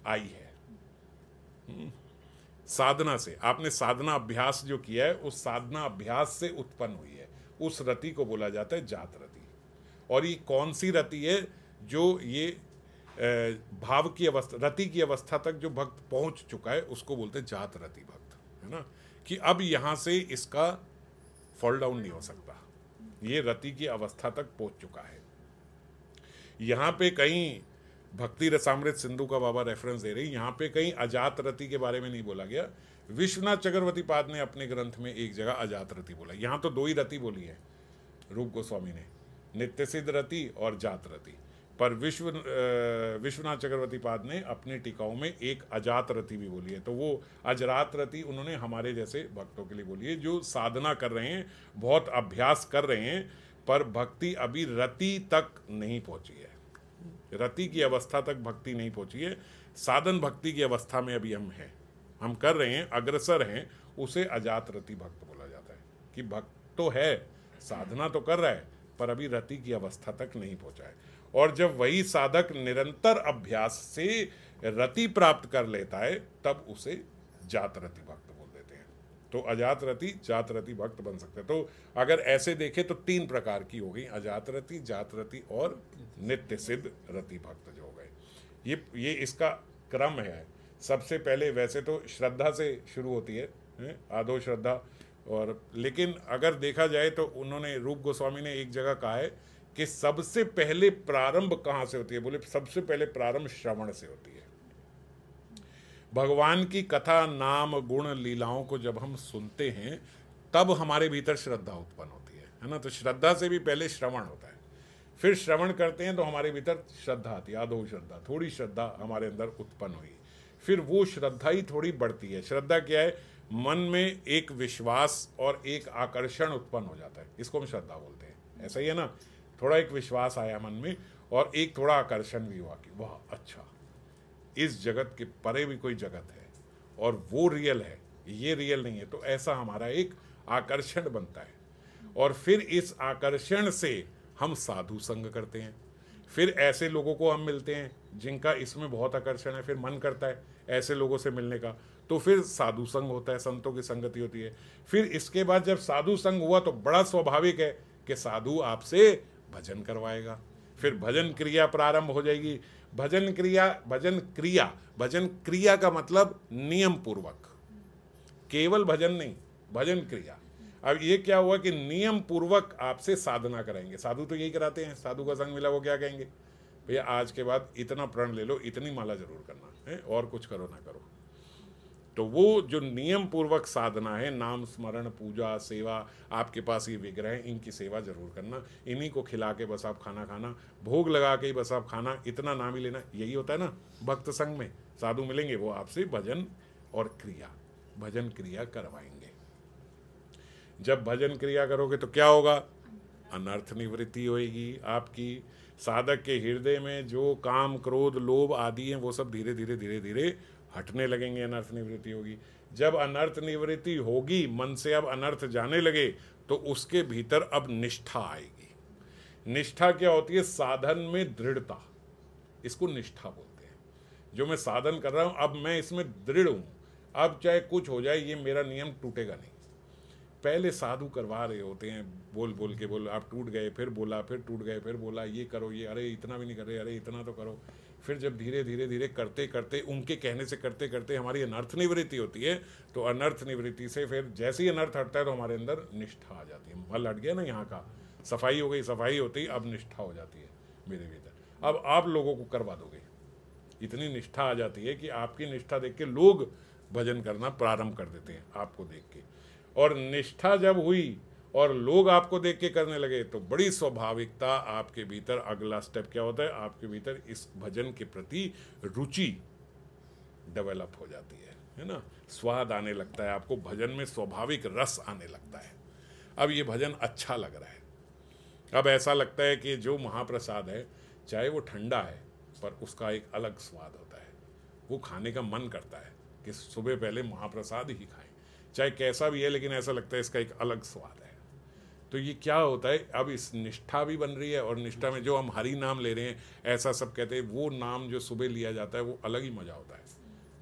[SPEAKER 1] आई है। साधना से, आपने साधना अभ्यास जो किया है, उस साधना अभ्यास से उत्पन्न हुई है, उस रति को बोला जाता है जात रति। और ये कौन सी रति है? जो ये भाव की अवस्था, रति की अवस्था तक जो भक्त पहुंच चुका है, उसको बोलते हैं जात रति भक्त, है ना, कि अब यहां से इसका फॉल डाउन नहीं हो सकता, ये रति की अवस्था तक पहुंच चुका है। यहां पे कहीं भक्ति रसामृत सिंधु का बाबा रेफरेंस दे रही, यहाँ पे कहीं अजात रति के बारे में नहीं बोला गया। विश्वनाथ चक्रवर्ती पाद ने अपने ग्रंथ में एक जगह अजात रति बोला। यहाँ तो दो ही रति बोली है रूप गोस्वामी ने, नित्य सिद्ध रति और जात रति। पर विश्वनाथ चक्रवर्ती पाद ने अपनी टीकाओं में एक अजात रति भी बोली है। तो वो अजरात रति उन्होंने हमारे जैसे भक्तों के लिए बोली है, जो साधना कर रहे हैं, बहुत अभ्यास कर रहे हैं, पर भक्ति अभी रति तक नहीं पहुंची है, रति की अवस्था तक भक्ति नहीं पहुंची है। साधन भक्ति की अवस्था में अभी हम हैं, हम कर रहे हैं, अग्रसर हैं, उसे अजात रति भक्त बोला जाता है। कि भक्त तो है, साधना तो कर रहा है, पर अभी रति की अवस्था तक नहीं पहुंचा है। और जब वही साधक निरंतर अभ्यास से रति प्राप्त कर लेता है, तब उसे जात रति भक्त बोल देते हैं। तो अजात रति, जात रति भक्त बन सकते हैं। तो अगर ऐसे देखें तो तीन प्रकार की हो गई, अजात रति, जात रति और नित्य सिद्ध रति भक्त जो हो गए। ये इसका क्रम है। सबसे पहले वैसे तो श्रद्धा से शुरू होती है, आदो श्रद्धा। और लेकिन अगर देखा जाए तो उन्होंने, रूप गोस्वामी ने एक जगह कहा है कि सबसे पहले प्रारंभ कहाँ से होती है? बोले सबसे पहले प्रारंभ श्रवण से होती है। भगवान की कथा, नाम, गुण, लीलाओं को जब हम सुनते हैं तब हमारे भीतर श्रद्धा उत्पन्न होती है ना। तो श्रद्धा से भी पहले श्रवण होता है, फिर श्रवण करते हैं तो हमारे भीतर श्रद्धा आती है, आदो श्रद्धा, थोड़ी श्रद्धा हमारे अंदर उत्पन्न हुई, फिर वो श्रद्धा ही थोड़ी बढ़ती है। श्रद्धा क्या है? मन में एक विश्वास और एक आकर्षण उत्पन्न हो जाता है, इसको हम श्रद्धा बोलते हैं। ऐसा ही है ना, थोड़ा एक विश्वास आया मन में और एक थोड़ा आकर्षण भी हुआ कि वाह अच्छा, इस जगत के परे भी कोई जगत है और वो रियल है, ये रियल नहीं है। तो ऐसा हमारा एक आकर्षण बनता है, और फिर इस आकर्षण से हम साधु संग करते हैं। फिर ऐसे लोगों को हम मिलते हैं जिनका इसमें बहुत आकर्षण है, फिर मन करता है ऐसे लोगों से मिलने का, तो फिर साधु संग होता है, संतों की संगति होती है। फिर इसके बाद जब साधु संग हुआ तो बड़ा स्वाभाविक है कि साधु आपसे भजन करवाएगा, फिर भजन क्रिया प्रारंभ हो जाएगी। भजन क्रिया का मतलब नियम पूर्वक, केवल भजन नहीं, भजन क्रिया। अब ये क्या हुआ कि नियम पूर्वक आपसे साधना कराएंगे। साधु तो यही कराते हैं, साधु का संग मिला वो क्या कहेंगे, भैया आज के बाद इतना प्रण ले लो, इतनी माला जरूर करना है, और कुछ करो ना करो। तो वो जो नियम पूर्वक साधना है, नाम स्मरण, पूजा, सेवा, आपके पास ये विग्रह है, इनकी सेवा जरूर करना, इन्हीं को खिला के बस आप खाना खाना, भोग लगा के ही बस आप खाना, इतना नाम ही लेना, यही होता है ना भक्त संग में। साधु मिलेंगे वो आपसे भजन और क्रिया, भजन क्रिया करवाएंगे। जब भजन क्रिया करोगे तो क्या होगा, अनर्थ निवृत्ति होएगी आपकी। साधक के हृदय में जो काम, क्रोध, लोभ आदि हैं वो सब धीरे धीरे धीरे धीरे हटने लगेंगे, अनर्थ निवृत्ति होगी। जब अनर्थ निवृत्ति होगी, मन से अब अनर्थ जाने लगे, तो उसके भीतर अब निष्ठा आएगी। निष्ठा क्या होती है, साधन में दृढ़ता, इसको निष्ठा बोलते हैं। जो मैं साधन कर रहा हूं, अब मैं इसमें दृढ़ हूं, अब चाहे कुछ हो जाए ये मेरा नियम टूटेगा नहीं। पहले साधु करवा रहे होते हैं, बोल बोल के, बोल आप टूट गए, फिर बोला, फिर टूट गए, फिर बोला ये करो, ये अरे इतना भी नहीं कर रहे, अरे इतना तो करो। फिर जब धीरे धीरे धीरे करते करते, उनके कहने से करते करते हमारी अनर्थ निवृत्ति होती है, तो अनर्थ निवृत्ति से फिर जैसे ही अनर्थ हटता है तो हमारे अंदर निष्ठा आ जाती है। मल हट गया ना यहाँ का, सफाई हो गई, सफाई होती ही अब निष्ठा हो जाती है मेरे भीतर। अब आप लोगों को करवा दोगे, इतनी निष्ठा आ जाती है कि आपकी निष्ठा देख के लोग भजन करना प्रारंभ कर देते हैं आपको देख के। और निष्ठा जब हुई और लोग आपको देख के करने लगे, तो बड़ी स्वाभाविकता आपके भीतर अगला स्टेप क्या होता है, आपके भीतर इस भजन के प्रति रुचि डेवलप हो जाती है ना। स्वाद आने लगता है आपको, भजन में स्वाभाविक रस आने लगता है। अब ये भजन अच्छा लग रहा है, अब ऐसा लगता है कि जो महाप्रसाद है, चाहे वो ठंडा है पर उसका एक अलग स्वाद होता है। वो खाने का मन करता है कि सुबह पहले महाप्रसाद ही खाएं, चाहे कैसा भी है, लेकिन ऐसा लगता है इसका एक अलग स्वाद है। तो ये क्या होता है, अब इस निष्ठा भी बन रही है, और निष्ठा में जो हम हरि नाम ले रहे हैं, ऐसा सब कहते हैं, वो नाम जो सुबह लिया जाता है वो अलग ही मजा होता है,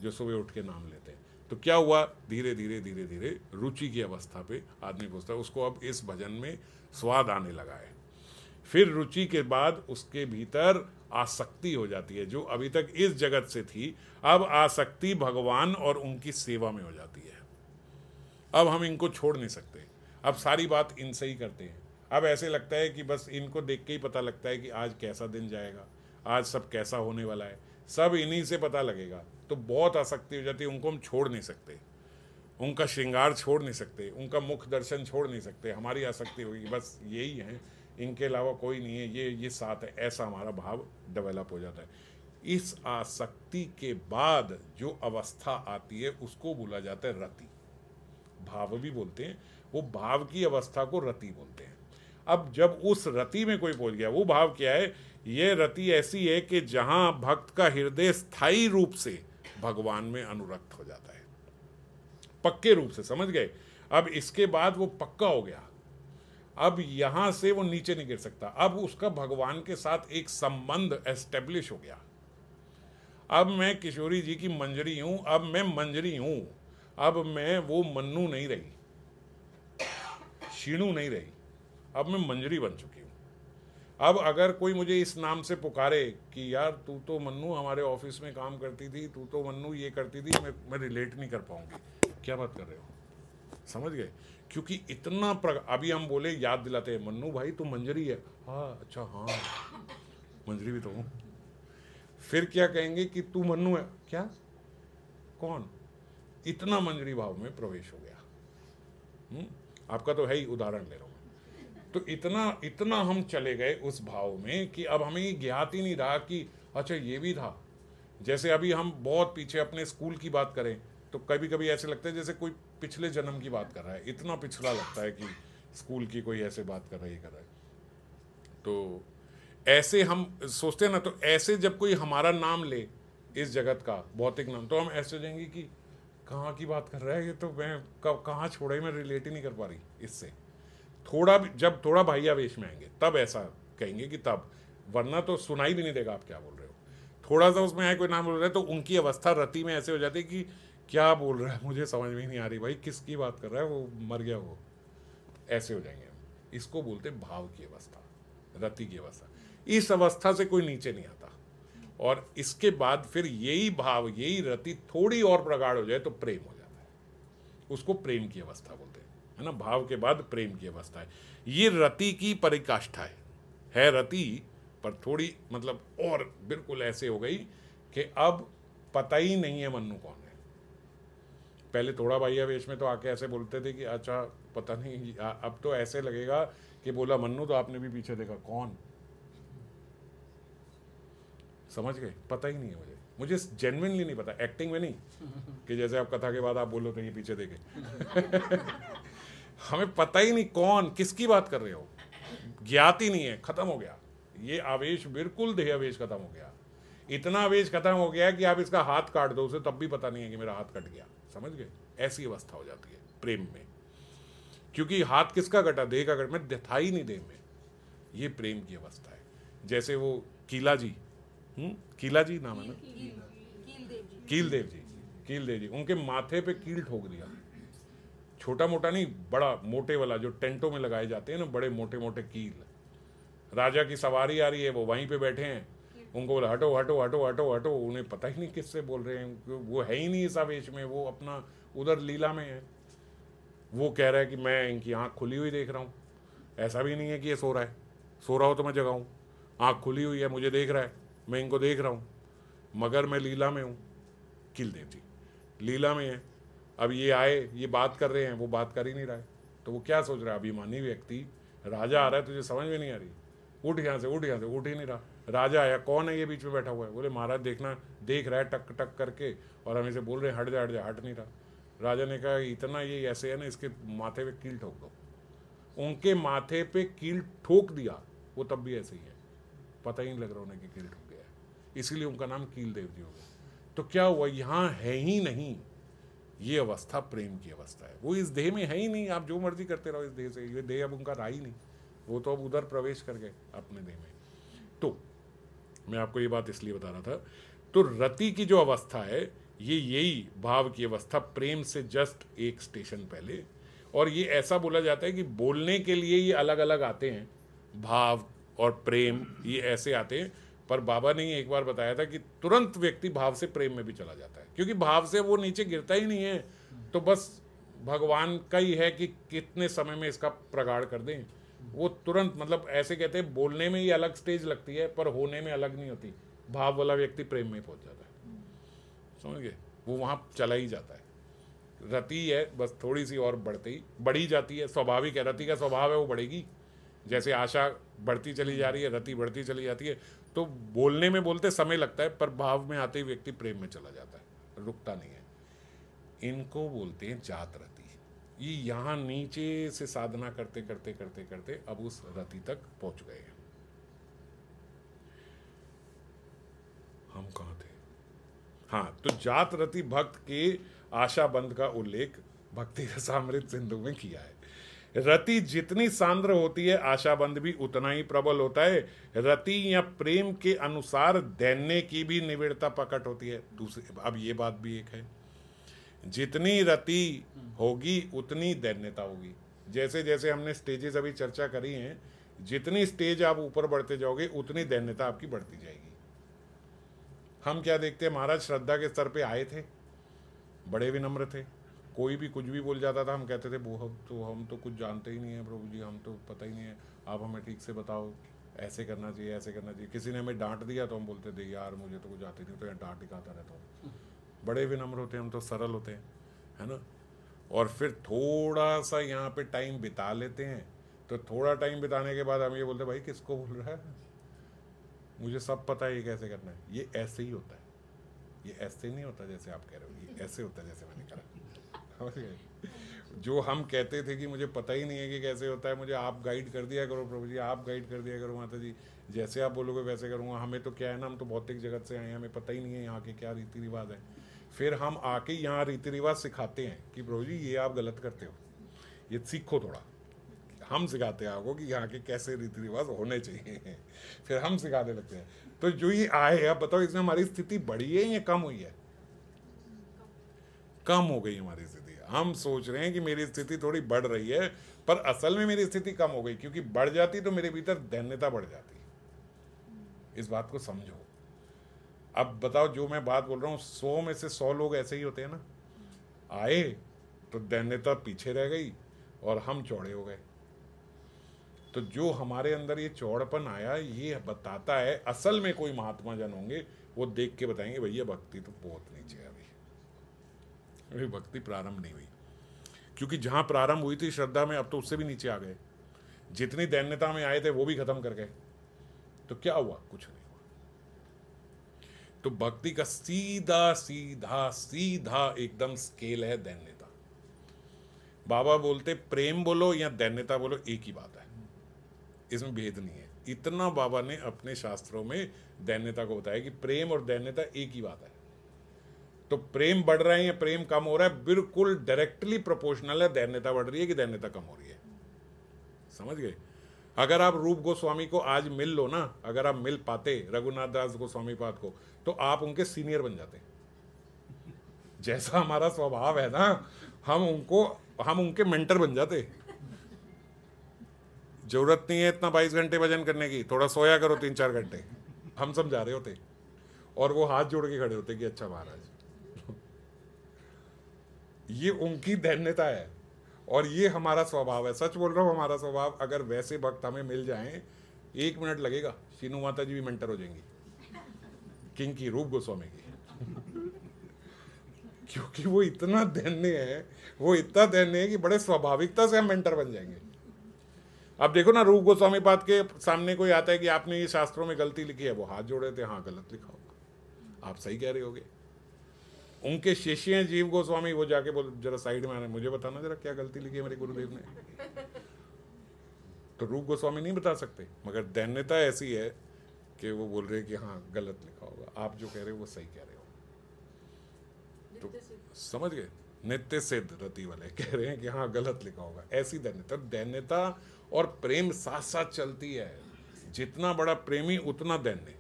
[SPEAKER 1] जो सुबह उठ के नाम लेते हैं। तो क्या हुआ, धीरे धीरे धीरे धीरे रुचि की अवस्था पे आदमी पहुंचता है, उसको अब इस भजन में स्वाद आने लगा है। फिर रुचि के बाद उसके भीतर आसक्ति हो जाती है, जो अभी तक इस जगत से थी, अब आसक्ति भगवान और उनकी सेवा में हो जाती है। अब हम इनको छोड़ नहीं सकते, अब सारी बात इनसे ही करते हैं। अब ऐसे लगता है कि बस इनको देख के ही पता लगता है कि आज कैसा दिन जाएगा, आज सब कैसा होने वाला है, सब इन्हीं से पता लगेगा। तो बहुत आसक्ति हो जाती है, उनको हम छोड़ नहीं सकते, उनका श्रृंगार छोड़ नहीं सकते, उनका मुख दर्शन छोड़ नहीं सकते। हमारी आसक्ति होगी बस यही है, इनके अलावा कोई नहीं है, ये साथ है, ऐसा हमारा भाव डेवलप हो जाता है। इस आसक्ति के बाद जो अवस्था आती है उसको बोला जाता है रति। भाव भी बोलते हैं, वो भाव की अवस्था को रति बोलते हैं। अब जब उस रति में कोई पहुंच गया, वो भाव क्या है, ये रति ऐसी है कि जहां भक्त का हृदय स्थायी रूप से भगवान में अनुरक्त हो जाता है, पक्के रूप से, समझ गए। अब इसके बाद वो पक्का हो गया, अब यहां से वो नीचे नहीं गिर सकता, अब उसका भगवान के साथ एक संबंध एस्टेब्लिश हो गया। अब मैं किशोरी जी की मंजरी हूं, अब मैं मंजरी हूं, अब मैं वो मन्नू नहीं रही, शीणु नहीं रही, अब मैं मंजरी बन चुकी हूं। अब अगर कोई मुझे इस नाम से पुकारे कि यार तू तो मन्नू हमारे ऑफिस में काम करती थी, तू तो मन्नू ये करती थी, मैं रिलेट नहीं कर पाऊंगी। क्या बात कर रहे हो, समझ गए। क्योंकि इतना अभी हम बोले, याद दिलाते हैं, मन्नू भाई तू मंजरी है, हाँ अच्छा हाँ मंजरी भी तो हूँ। फिर क्या कहेंगे कि तू मन्नू है, क्या कौन, इतना मंजरी भाव में प्रवेश हो गया। आपका तो है ही, उदाहरण ले रहा हूँ। तो इतना हम चले गए उस भाव में कि अब हमें ये ज्ञात ही नहीं रहा कि अच्छा ये भी था। जैसे अभी हम बहुत पीछे अपने स्कूल की बात करें तो कभी कभी ऐसे लगता है जैसे कोई पिछले जन्म की बात कर रहा है, इतना पिछड़ा लगता है कि स्कूल की कोई ऐसे बात कर रहा है, ये कर रहा है। तो ऐसे हम सोचते हैं ना, तो ऐसे जब कोई हमारा नाम ले, इस जगत का भौतिक नाम, तो हम ऐसे जाएंगे कि कहाँ की बात कर रहा है ये, तो मैं कहाँ छोड़ा ही, मैं रिलेट ही नहीं कर पा रही इससे। थोड़ा भी जब थोड़ा भाइयावेश में आएंगे तब ऐसा कहेंगे कि तब, वरना तो सुनाई भी नहीं देगा आप क्या बोल रहे हो। थोड़ा सा उसमें है कोई नाम बोल रहा है तो उनकी अवस्था रति में ऐसे हो जाती है कि क्या बोल रहा है, मुझे समझ में नहीं आ रही, भाई किसकी बात कर रहा है, वो मर गया, वो ऐसे हो जाएंगे हम। इसको बोलते भाव की अवस्था, रति की अवस्था। इस अवस्था से कोई नीचे नहीं आता, और इसके बाद फिर यही भाव, यही रति थोड़ी और प्रगाढ़ हो जाए तो प्रेम हो जाता है, उसको प्रेम की अवस्था बोलते हैं। है ना, भाव के बाद प्रेम की अवस्था है। ये रति की परिकाष्ठा है रति, पर थोड़ी मतलब और बिल्कुल ऐसे हो गई कि अब पता ही नहीं है मन्नू कौन है। पहले थोड़ा बाह्यावेश में तो आके ऐसे बोलते थे कि अच्छा पता नहीं, अब तो ऐसे लगेगा कि बोला मन्नू तो आपने भी पीछे देखा, कौन, समझ गए, पता ही नहीं है मुझे जेन्युइनली नहीं पता, एक्टिंग में नहीं कि जैसे आप कथा के बाद आप बोलो तो ये पीछे देखे हमें पता ही नहीं कौन किसकी बात कर रहे हो, ज्ञात ही नहीं है, खत्म हो गया ये आवेश, बिल्कुल देह आवेश खत्म हो गया। इतना आवेश खत्म हो गया कि आप इसका हाथ काट दो उसे तब भी पता नहीं है कि मेरा हाथ कट गया, समझ गए, ऐसी अवस्था हो जाती है प्रेम में। क्योंकि हाथ किसका कटा, देह का कटा, मैं था ही नहीं देह में, ये प्रेम की अवस्था है। जैसे वो कीला जी, कीला जी नाम है ना, कील देव जी, उनके माथे पे कील ठोक दिया, छोटा मोटा नहीं, बड़ा मोटे वाला जो टेंटों में लगाए जाते हैं ना, बड़े मोटे मोटे कील। राजा की सवारी आ रही है, वो वहीं पे बैठे हैं, उनको बोला हटो हटो हटो हटो हटो, उन्हें पता ही नहीं किससे बोल रहे हैं, वो है ही नहीं इस आवेश में, वो अपना उधर लीला में है। वो कह रहा है कि मैं इनकी आँख खुली हुई देख रहा हूँ, ऐसा भी नहीं है कि ये सो रहा है, सो रहा हो तो मैं जगाऊँ, आँख खुली हुई है, मुझे देख रहा है, मैं इनको देख रहा हूँ, मगर मैं लीला में हूँ। कीलदेव जी लीला में है, अब ये आए, ये बात कर रहे हैं, वो बात कर ही नहीं रहा है, तो वो क्या सोच रहा है, अभिमानी व्यक्ति, राजा आ रहा है तुझे समझ में नहीं आ रही, उठ यहाँ से, उठ यहाँ से, उठ ही नहीं रहा। राजा आया, कौन है ये बीच में बैठा हुआ है, बोले महाराज देखना, देख रहा है टक टक करके, और हम इसे बोल रहे हैं हट जा हट जा, हट नहीं रहा। राजा ने कहा इतना ये ऐसे है ना, इसके माथे पे कील ठोक दो। उनके माथे पे कील ठोक दिया, वो तब भी ऐसे ही है, पता ही नहीं लग रहा उन्हें कि कील ठोक गया है, इसीलिए उनका नाम कीलदेव जी हो गया। तो क्या हुआ, यहाँ है ही नहीं, ये अवस्था प्रेम की अवस्था है, वो इस देह में है ही नहीं, आप जो मर्जी करते रहो इस देह से, ये देह अब उनका रहा ही नहीं, वो तो अब उधर प्रवेश कर गए अपने देह में। तो मैं आपको ये बात इसलिए बता रहा था, तो रति की जो अवस्था है ये यही भाव की अवस्था, प्रेम से जस्ट एक स्टेशन पहले। और ये ऐसा बोला जाता है कि बोलने के लिए ये अलग अलग आते हैं, भाव और प्रेम ये ऐसे आते हैं, पर बाबा ने एक बार बताया था कि तुरंत व्यक्ति भाव से प्रेम में भी चला जाता है, क्योंकि भाव से वो नीचे गिरता ही नहीं है, तो बस भगवान का ही है कि कितने समय में इसका प्रगाढ़ कर दें। वो तुरंत, मतलब ऐसे कहते हैं बोलने में ही अलग स्टेज लगती है पर होने में अलग नहीं होती, भाव वाला व्यक्ति प्रेम में पहुंच जाता है, समझ गए, वो वहाँ चला ही जाता है। रति है बस थोड़ी सी और बढ़ी जाती है, स्वाभाविक है, रति का स्वभाव है वो बढ़ेगी, जैसे आशा बढ़ती चली जा रही है, रति बढ़ती चली जाती है, तो बोलने में बोलते समय लगता है, पर भाव में आते ही व्यक्ति प्रेम में चला जाता है, रुकता नहीं है। इनको बोलते हैं जात रति। ये यहाँ नीचे से साधना करते करते करते करते अब उस रति तक पहुंच गए हैं। हम कहाँ थे, हाँ, तो जात रति भक्त के आशा बंध का उल्लेख भक्ति रसामृत सिंधु में किया है। रति जितनी सांद्र होती है आशाबंध भी उतना ही प्रबल होता है। रति या प्रेम के अनुसार दैन्य की भी निविड़ता प्रकट होती है। दूसरी, अब ये बात भी एक है, जितनी रति होगी उतनी दैन्यता होगी। जैसे जैसे हमने स्टेजेस अभी चर्चा करी हैं, जितनी स्टेज आप ऊपर बढ़ते जाओगे उतनी दैन्यता आपकी बढ़ती जाएगी। हम क्या देखते हैं, महाराज श्रद्धा के स्तर पे आए थे, बड़े विनम्र थे, कोई भी कुछ भी बोल जाता था, हम कहते थे वो हम तो कुछ जानते ही नहीं है प्रभु जी, हम तो पता ही नहीं है, आप हमें ठीक से बताओ, ऐसे करना चाहिए, ऐसे करना चाहिए। किसी ने हमें डांट दिया तो हम बोलते थे यार मुझे तो कुछ आते नहीं, तो यार डांट ही खाता रहता हूँ। बड़े विनम्र होते हैं हम, तो सरल होते हैं, है ना। और फिर थोड़ा सा यहाँ पे टाइम बिता लेते हैं, तो थोड़ा टाइम बिताने के बाद हम ये बोलते भाई किसको बोल रहा है, मुझे सब पता है ये कैसे करना है। ये ऐसे ही होता है, ये ऐसे नहीं होता जैसे आप कह रहे हो, ये ऐसे होता है जैसे मैंने कहा। जो हम कहते थे कि मुझे पता ही नहीं है कि कैसे होता है, मुझे आप गाइड कर दिया करो प्रभु जी, आप गाइड कर दिया करो माता जी, जैसे आप बोलोगे वैसे करूँगा। हमें तो क्या है ना, हम तो भौतिक जगत से आए हैं, हमें पता ही नहीं है यहाँ के क्या रीति रिवाज है। फिर हम आके यहाँ रीति रिवाज सिखाते हैं कि प्रभु जी ये आप गलत करते हो, ये सीखो थोड़ा। हम सिखाते हैं आपको कि यहाँ के कैसे रीति रिवाज होने चाहिए, फिर हम सिखाने लगते हैं। तो जो ये आए हैं, आप बताओ इसमें हमारी स्थिति बढ़ी है या कम हुई है? कम हो गई हमारी स्थिति। हम सोच रहे हैं कि मेरी स्थिति थोड़ी बढ़ रही है, पर असल में मेरी स्थिति कम हो गई, क्योंकि बढ़ जाती तो मेरे भीतर दैन्यता बढ़ जाती। इस बात को समझो। अब बताओ, जो मैं बात बोल रहा हूँ 100 में से 100 लोग ऐसे ही होते हैं ना। आए तो दैन्यता पीछे रह गई, और हम चौड़े हो गए। तो जो हमारे अंदर ये चौड़पन आया, ये बताता है असल में कोई महात्मा जन होंगे, वो देख के बताएंगे भैया भक्ति तो बहुत नीचे है, अभी भक्ति प्रारंभ नहीं हुई। क्योंकि जहां प्रारंभ हुई थी श्रद्धा में, अब तो उससे भी नीचे आ गए। जितनी दैन्यता में आए थे वो भी खत्म कर गए। तो क्या हुआ? कुछ नहीं हुआ। तो भक्ति का सीधा सीधा सीधा एकदम स्केल है दैन्यता। बाबा बोलते प्रेम बोलो या दैन्यता बोलो, एक ही बात है, इसमें भेद नहीं है। इतना बाबा ने अपने शास्त्रों में दैन्यता को बताया कि प्रेम और दैन्यता एक ही बात है। तो प्रेम बढ़ रहा है या प्रेम कम हो रहा है, बिल्कुल डायरेक्टली प्रोपोर्शनल है दैन्यता बढ़ रही है कि दैन्यता कम हो रही है। समझ गए? अगर आप रूप गोस्वामी को आज मिल लो ना, अगर आप मिल पाते रघुनाथ दास गोस्वामी पाद को, तो आप उनके सीनियर बन जाते। जैसा हमारा स्वभाव है ना, हम उनके मेंटर बन जाते। जरूरत नहीं है इतना 22 घंटे भजन करने की, थोड़ा सोया करो 3-4 घंटे, हम समझा रहे होते और वो हाथ जोड़ के खड़े होते कि अच्छा महाराज। ये उनकी दैन्यता है और ये हमारा स्वभाव है। सच बोल रहा हूं, हमारा स्वभाव। अगर वैसे भक्त हमें मिल जाएं, 1 मिनट लगेगा, शीनू माता जी भी मेंटर हो जाएंगी, किंग की, रूप गोस्वामी की। क्योंकि वो इतना दैन्य है, वो इतना दैन्य है कि बड़े स्वाभाविकता से हम मेंटर बन जाएंगे। अब देखो ना, रूप गोस्वामी पाद के सामने कोई आता है कि आपने ये शास्त्रों में गलती लिखी है, वो हाथ जोड़े थे, हाँ गलत लिखा होगा, आप सही कह रहे होगे। उनके शिष्य हैं जीव गोस्वामी, वो जाके बोल जरा साइड में आने, मुझे बताना जरा क्या गलती लिखी है मेरे गुरुदेव ने। तो रूप गोस्वामी नहीं बता सकते, मगर दैन्यता ऐसी है कि वो बोल रहे कि हाँ गलत लिखा होगा, आप जो कह रहे हो वो सही कह रहे हो। तो समझ गए? नित्य सिद्ध रति वाले कह रहे हैं कि हाँ गलत लिखा होगा। ऐसी दैन्यता, दैन्यता और प्रेम साथ साथ चलती है। जितना बड़ा प्रेमी उतना दैन्य।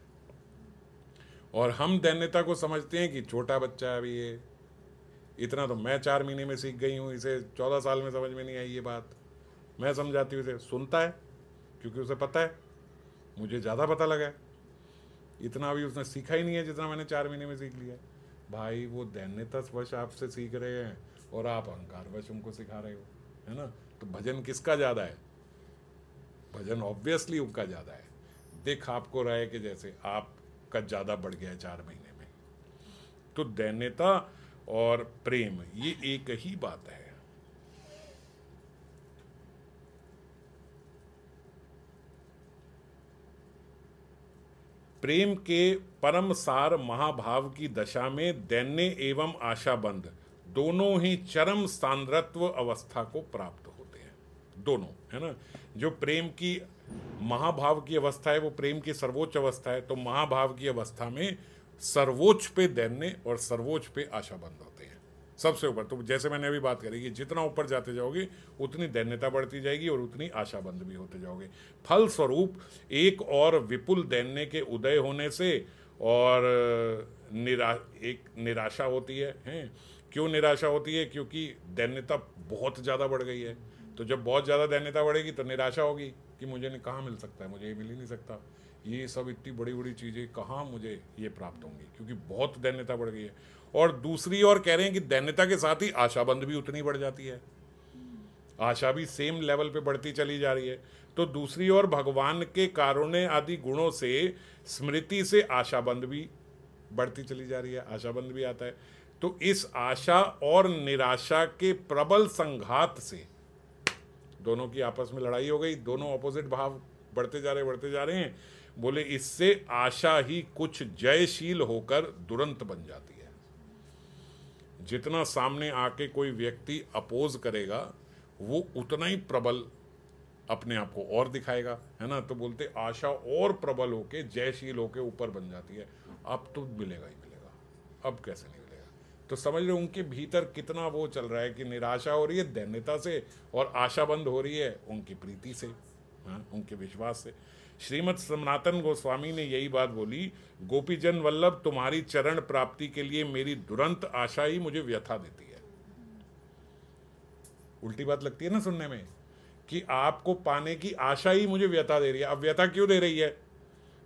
[SPEAKER 1] और हम दैन्यता को समझते हैं कि छोटा बच्चा है अभी, ये इतना तो मैं 4 महीने में सीख गई हूँ, इसे 14 साल में समझ में नहीं आई ये बात। मैं समझाती हूँ, इसे सुनता है क्योंकि उसे पता है, मुझे ज़्यादा पता लगा है। इतना अभी उसने सीखा ही नहीं है जितना मैंने 4 महीने में सीख लिया। भाई वो दैन्यता वश आपसे सीख रहे हैं और आप अहंकार वश उनको सिखा रहे हो, है ना। तो भजन किसका ज़्यादा है? भजन ऑब्वियसली उनका ज़्यादा है। देख आपको रहा है कि जैसे आपका ज़्यादा बढ़ गया है 4 महीने में। तो दैन्यता और प्रेम ये एक ही बात है। प्रेम के परम सार महाभाव की दशा में दैन्य एवं आशाबंध दोनों ही चरम सांद्रत्व अवस्था को प्राप्त होते हैं। दोनों, है ना। जो प्रेम की महाभाव की अवस्था है वो प्रेम की सर्वोच्च अवस्था है। तो महाभाव की अवस्था में सर्वोच्च पे दैन्य और सर्वोच्च पे आशाबंध होते हैं, सबसे ऊपर। तो जैसे मैंने अभी बात करी कि जितना ऊपर जाते जाओगे उतनी दैन्यता बढ़ती जाएगी और उतनी आशाबंध भी होते जाओगे। फल स्वरूप एक और विपुल दैन्य के उदय होने से और एक निराशा होती है, हैं? क्यों निराशा होती है? क्योंकि दैन्यता बहुत ज़्यादा बढ़ गई है। तो जब बहुत ज़्यादा दैन्यता बढ़ेगी तो निराशा होगी कि मुझे कहाँ मिल सकता है, मुझे ये मिल ही नहीं सकता, ये सब इतनी बड़ी बड़ी चीज़ें कहाँ मुझे ये प्राप्त होंगी, क्योंकि बहुत दैन्यता बढ़ गई है। और दूसरी ओर कह रहे हैं कि दैन्यता के साथ ही आशाबंध भी उतनी बढ़ जाती है, आशा भी सेम लेवल पे बढ़ती चली जा रही है। तो दूसरी ओर भगवान के कारुण्य आदि गुणों से स्मृति से आशाबंध भी बढ़ती चली जा रही है, आशाबंध भी आता है। तो इस आशा और निराशा के प्रबल संघात से दोनों की आपस में लड़ाई हो गई, दोनों ऑपोजिट भाव बढ़ते जा रहे हैं। बोले इससे आशा ही कुछ जयशील होकर दुरंत बन जाती है। जितना सामने आके कोई व्यक्ति अपोज करेगा वो उतना ही प्रबल अपने आप को और दिखाएगा, है ना। तो बोलते आशा और प्रबल होके जयशील होके ऊपर बन जाती है। अब तो मिलेगा ही मिलेगा, अब कैसे नहीं मिलेगा। तो समझ रहे उनके भीतर कितना वो चल रहा है कि निराशा हो रही है दैन्यता से और आशाबंद हो रही है उनकी प्रीति से, हाँ, उनके विश्वास से। श्रीमद सनातन गोस्वामी ने यही बात बोली, गोपीजन वल्लभ तुम्हारी चरण प्राप्ति के लिए मेरी दुरंत आशा ही मुझे व्यथा देती है। उल्टी बात लगती है ना सुनने में कि आपको पाने की आशा ही मुझे व्यथा दे रही है। अब व्यथा क्यों दे रही है?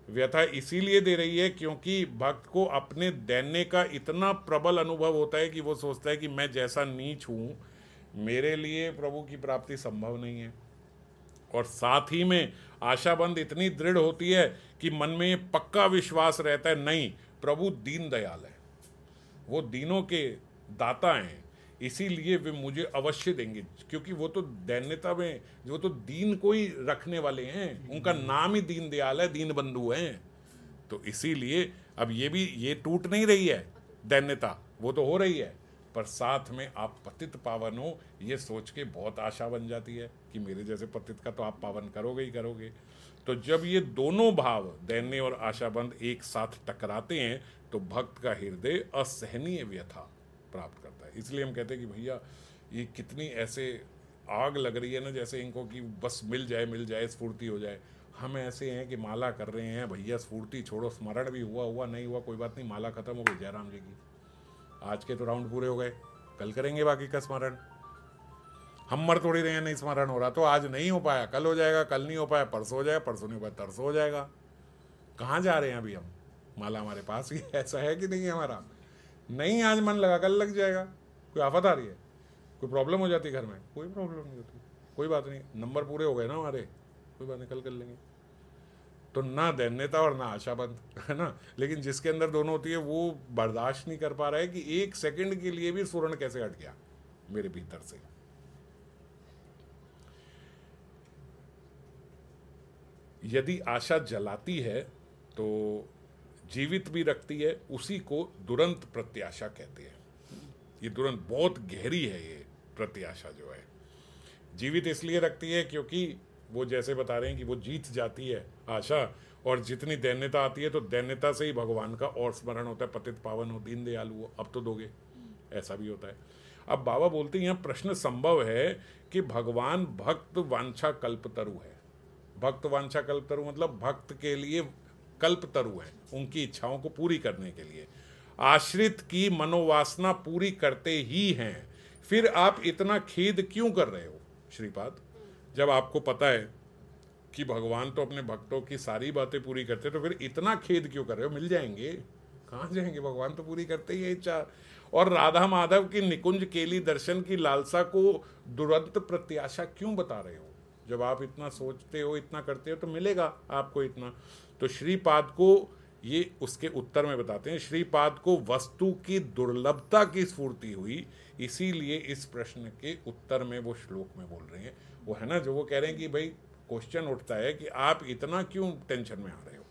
[SPEAKER 1] व्यथा इसीलिए दे रही है क्योंकि भक्त को अपने दैन्य का इतना प्रबल अनुभव होता है कि वो सोचता है कि मैं जैसा नीच हूँ, मेरे लिए प्रभु की प्राप्ति संभव नहीं है। और साथ ही में आशाबंद इतनी दृढ़ होती है कि मन में ये पक्का विश्वास रहता है, नहीं, प्रभु दीन दयाल है, वो दीनों के दाता हैं, इसीलिए वे मुझे अवश्य देंगे, क्योंकि वो तो दैन्यता में, वो तो दीन को ही रखने वाले हैं, उनका नाम ही दीन दयाल है, दीन बंधु हैं। तो इसीलिए अब ये टूट नहीं रही है दैन्यता, वो तो हो रही है, पर साथ में आप पतित पावन हो ये सोच के बहुत आशा बन जाती है कि मेरे जैसे पतित का तो आप पावन करोगे ही करोगे। तो जब ये दोनों भाव दैन्य और आशाबंद एक साथ टकराते हैं तो भक्त का हृदय असहनीय व्यथा प्राप्त करता है। इसलिए हम कहते हैं कि भैया ये कितनी ऐसे आग लग रही है ना, जैसे इनको कि बस मिल जाए स्फूर्ति हो जाए। हम ऐसे हैं कि माला कर रहे हैं, भैया स्फूर्ति छोड़ो, स्मरण भी हुआ नहीं हुआ कोई बात नहीं, माला खत्म हो गई जयराम जी की, आज के तो राउंड पूरे हो गए, कल करेंगे बाकी का स्मरण। हम मर थोड़ी रहे हैं नहीं स्मरण हो रहा, तो आज नहीं हो पाया कल हो जाएगा, कल नहीं हो पाया परसों हो जाएगा, परसों नहीं हो पाया तरसों हो जाएगा। कहाँ जा रहे हैं अभी हम? माला हमारे पास ही ऐसा है कि नहीं है हमारा? नहीं, आज मन लगा कल लग जाएगा। कोई आफत आ रही है, कोई प्रॉब्लम हो जाती है घर में? कोई प्रॉब्लम नहीं होती, कोई बात नहीं, नंबर पूरे हो गए ना हमारे, कोई बात नहीं, कल कर लेंगे। तो ना दैन्यता और ना आशाबंद, है ना। लेकिन जिसके अंदर दोनों होती है वो बर्दाश्त नहीं कर पा रहा है कि एक सेकंड के लिए भी स्वर्ण कैसे हट गया मेरे भीतर से। यदि आशा जलाती है तो जीवित भी रखती है, उसी को दुरंत प्रत्याशा कहते हैं। ये दुरंत बहुत गहरी है, ये प्रत्याशा जो है जीवित इसलिए रखती है क्योंकि वो जैसे बता रहे हैं कि वो जीत जाती है आशा, और जितनी दैन्यता आती है तो दैन्यता से ही भगवान का और स्मरण होता है, पतित पावन हो, दीन दयालु हो, अब तो दोगे, ऐसा भी होता है। अब बाबा बोलते हैं यहाँ प्रश्न संभव है कि भगवान भक्त वांछा कल्पतरु है। भक्त वांछा कल्पतरु मतलब भक्त के लिए कल्पतरु है, उनकी इच्छाओं को पूरी करने के लिए, आश्रित की मनोवासना पूरी करते ही हैं। फिर आप इतना खेद क्यों कर रहे हो श्रीपाद? जब आपको पता है कि भगवान तो अपने भक्तों की सारी बातें पूरी करते, तो फिर इतना खेद क्यों कर रहे हो? मिल जाएंगे, कहाँ जाएंगे, भगवान तो पूरी करते ही है इच्छा। और राधा माधव की निकुंज केली दर्शन की लालसा को दुरंत प्रत्याशा क्यों बता रहे हो? जब आप इतना सोचते हो, इतना करते हो, तो मिलेगा आपको इतना। तो श्रीपाद को ये उसके उत्तर में बताते हैं, श्रीपाद को वस्तु की दुर्लभता की स्फूर्ति हुई, इसीलिए इस प्रश्न के उत्तर में वो श्लोक में बोल रहे हैं। वो है ना, जो वो कह रहे हैं कि भाई क्वेश्चन उठता है कि आप इतना क्यों टेंशन में आ रहे हो,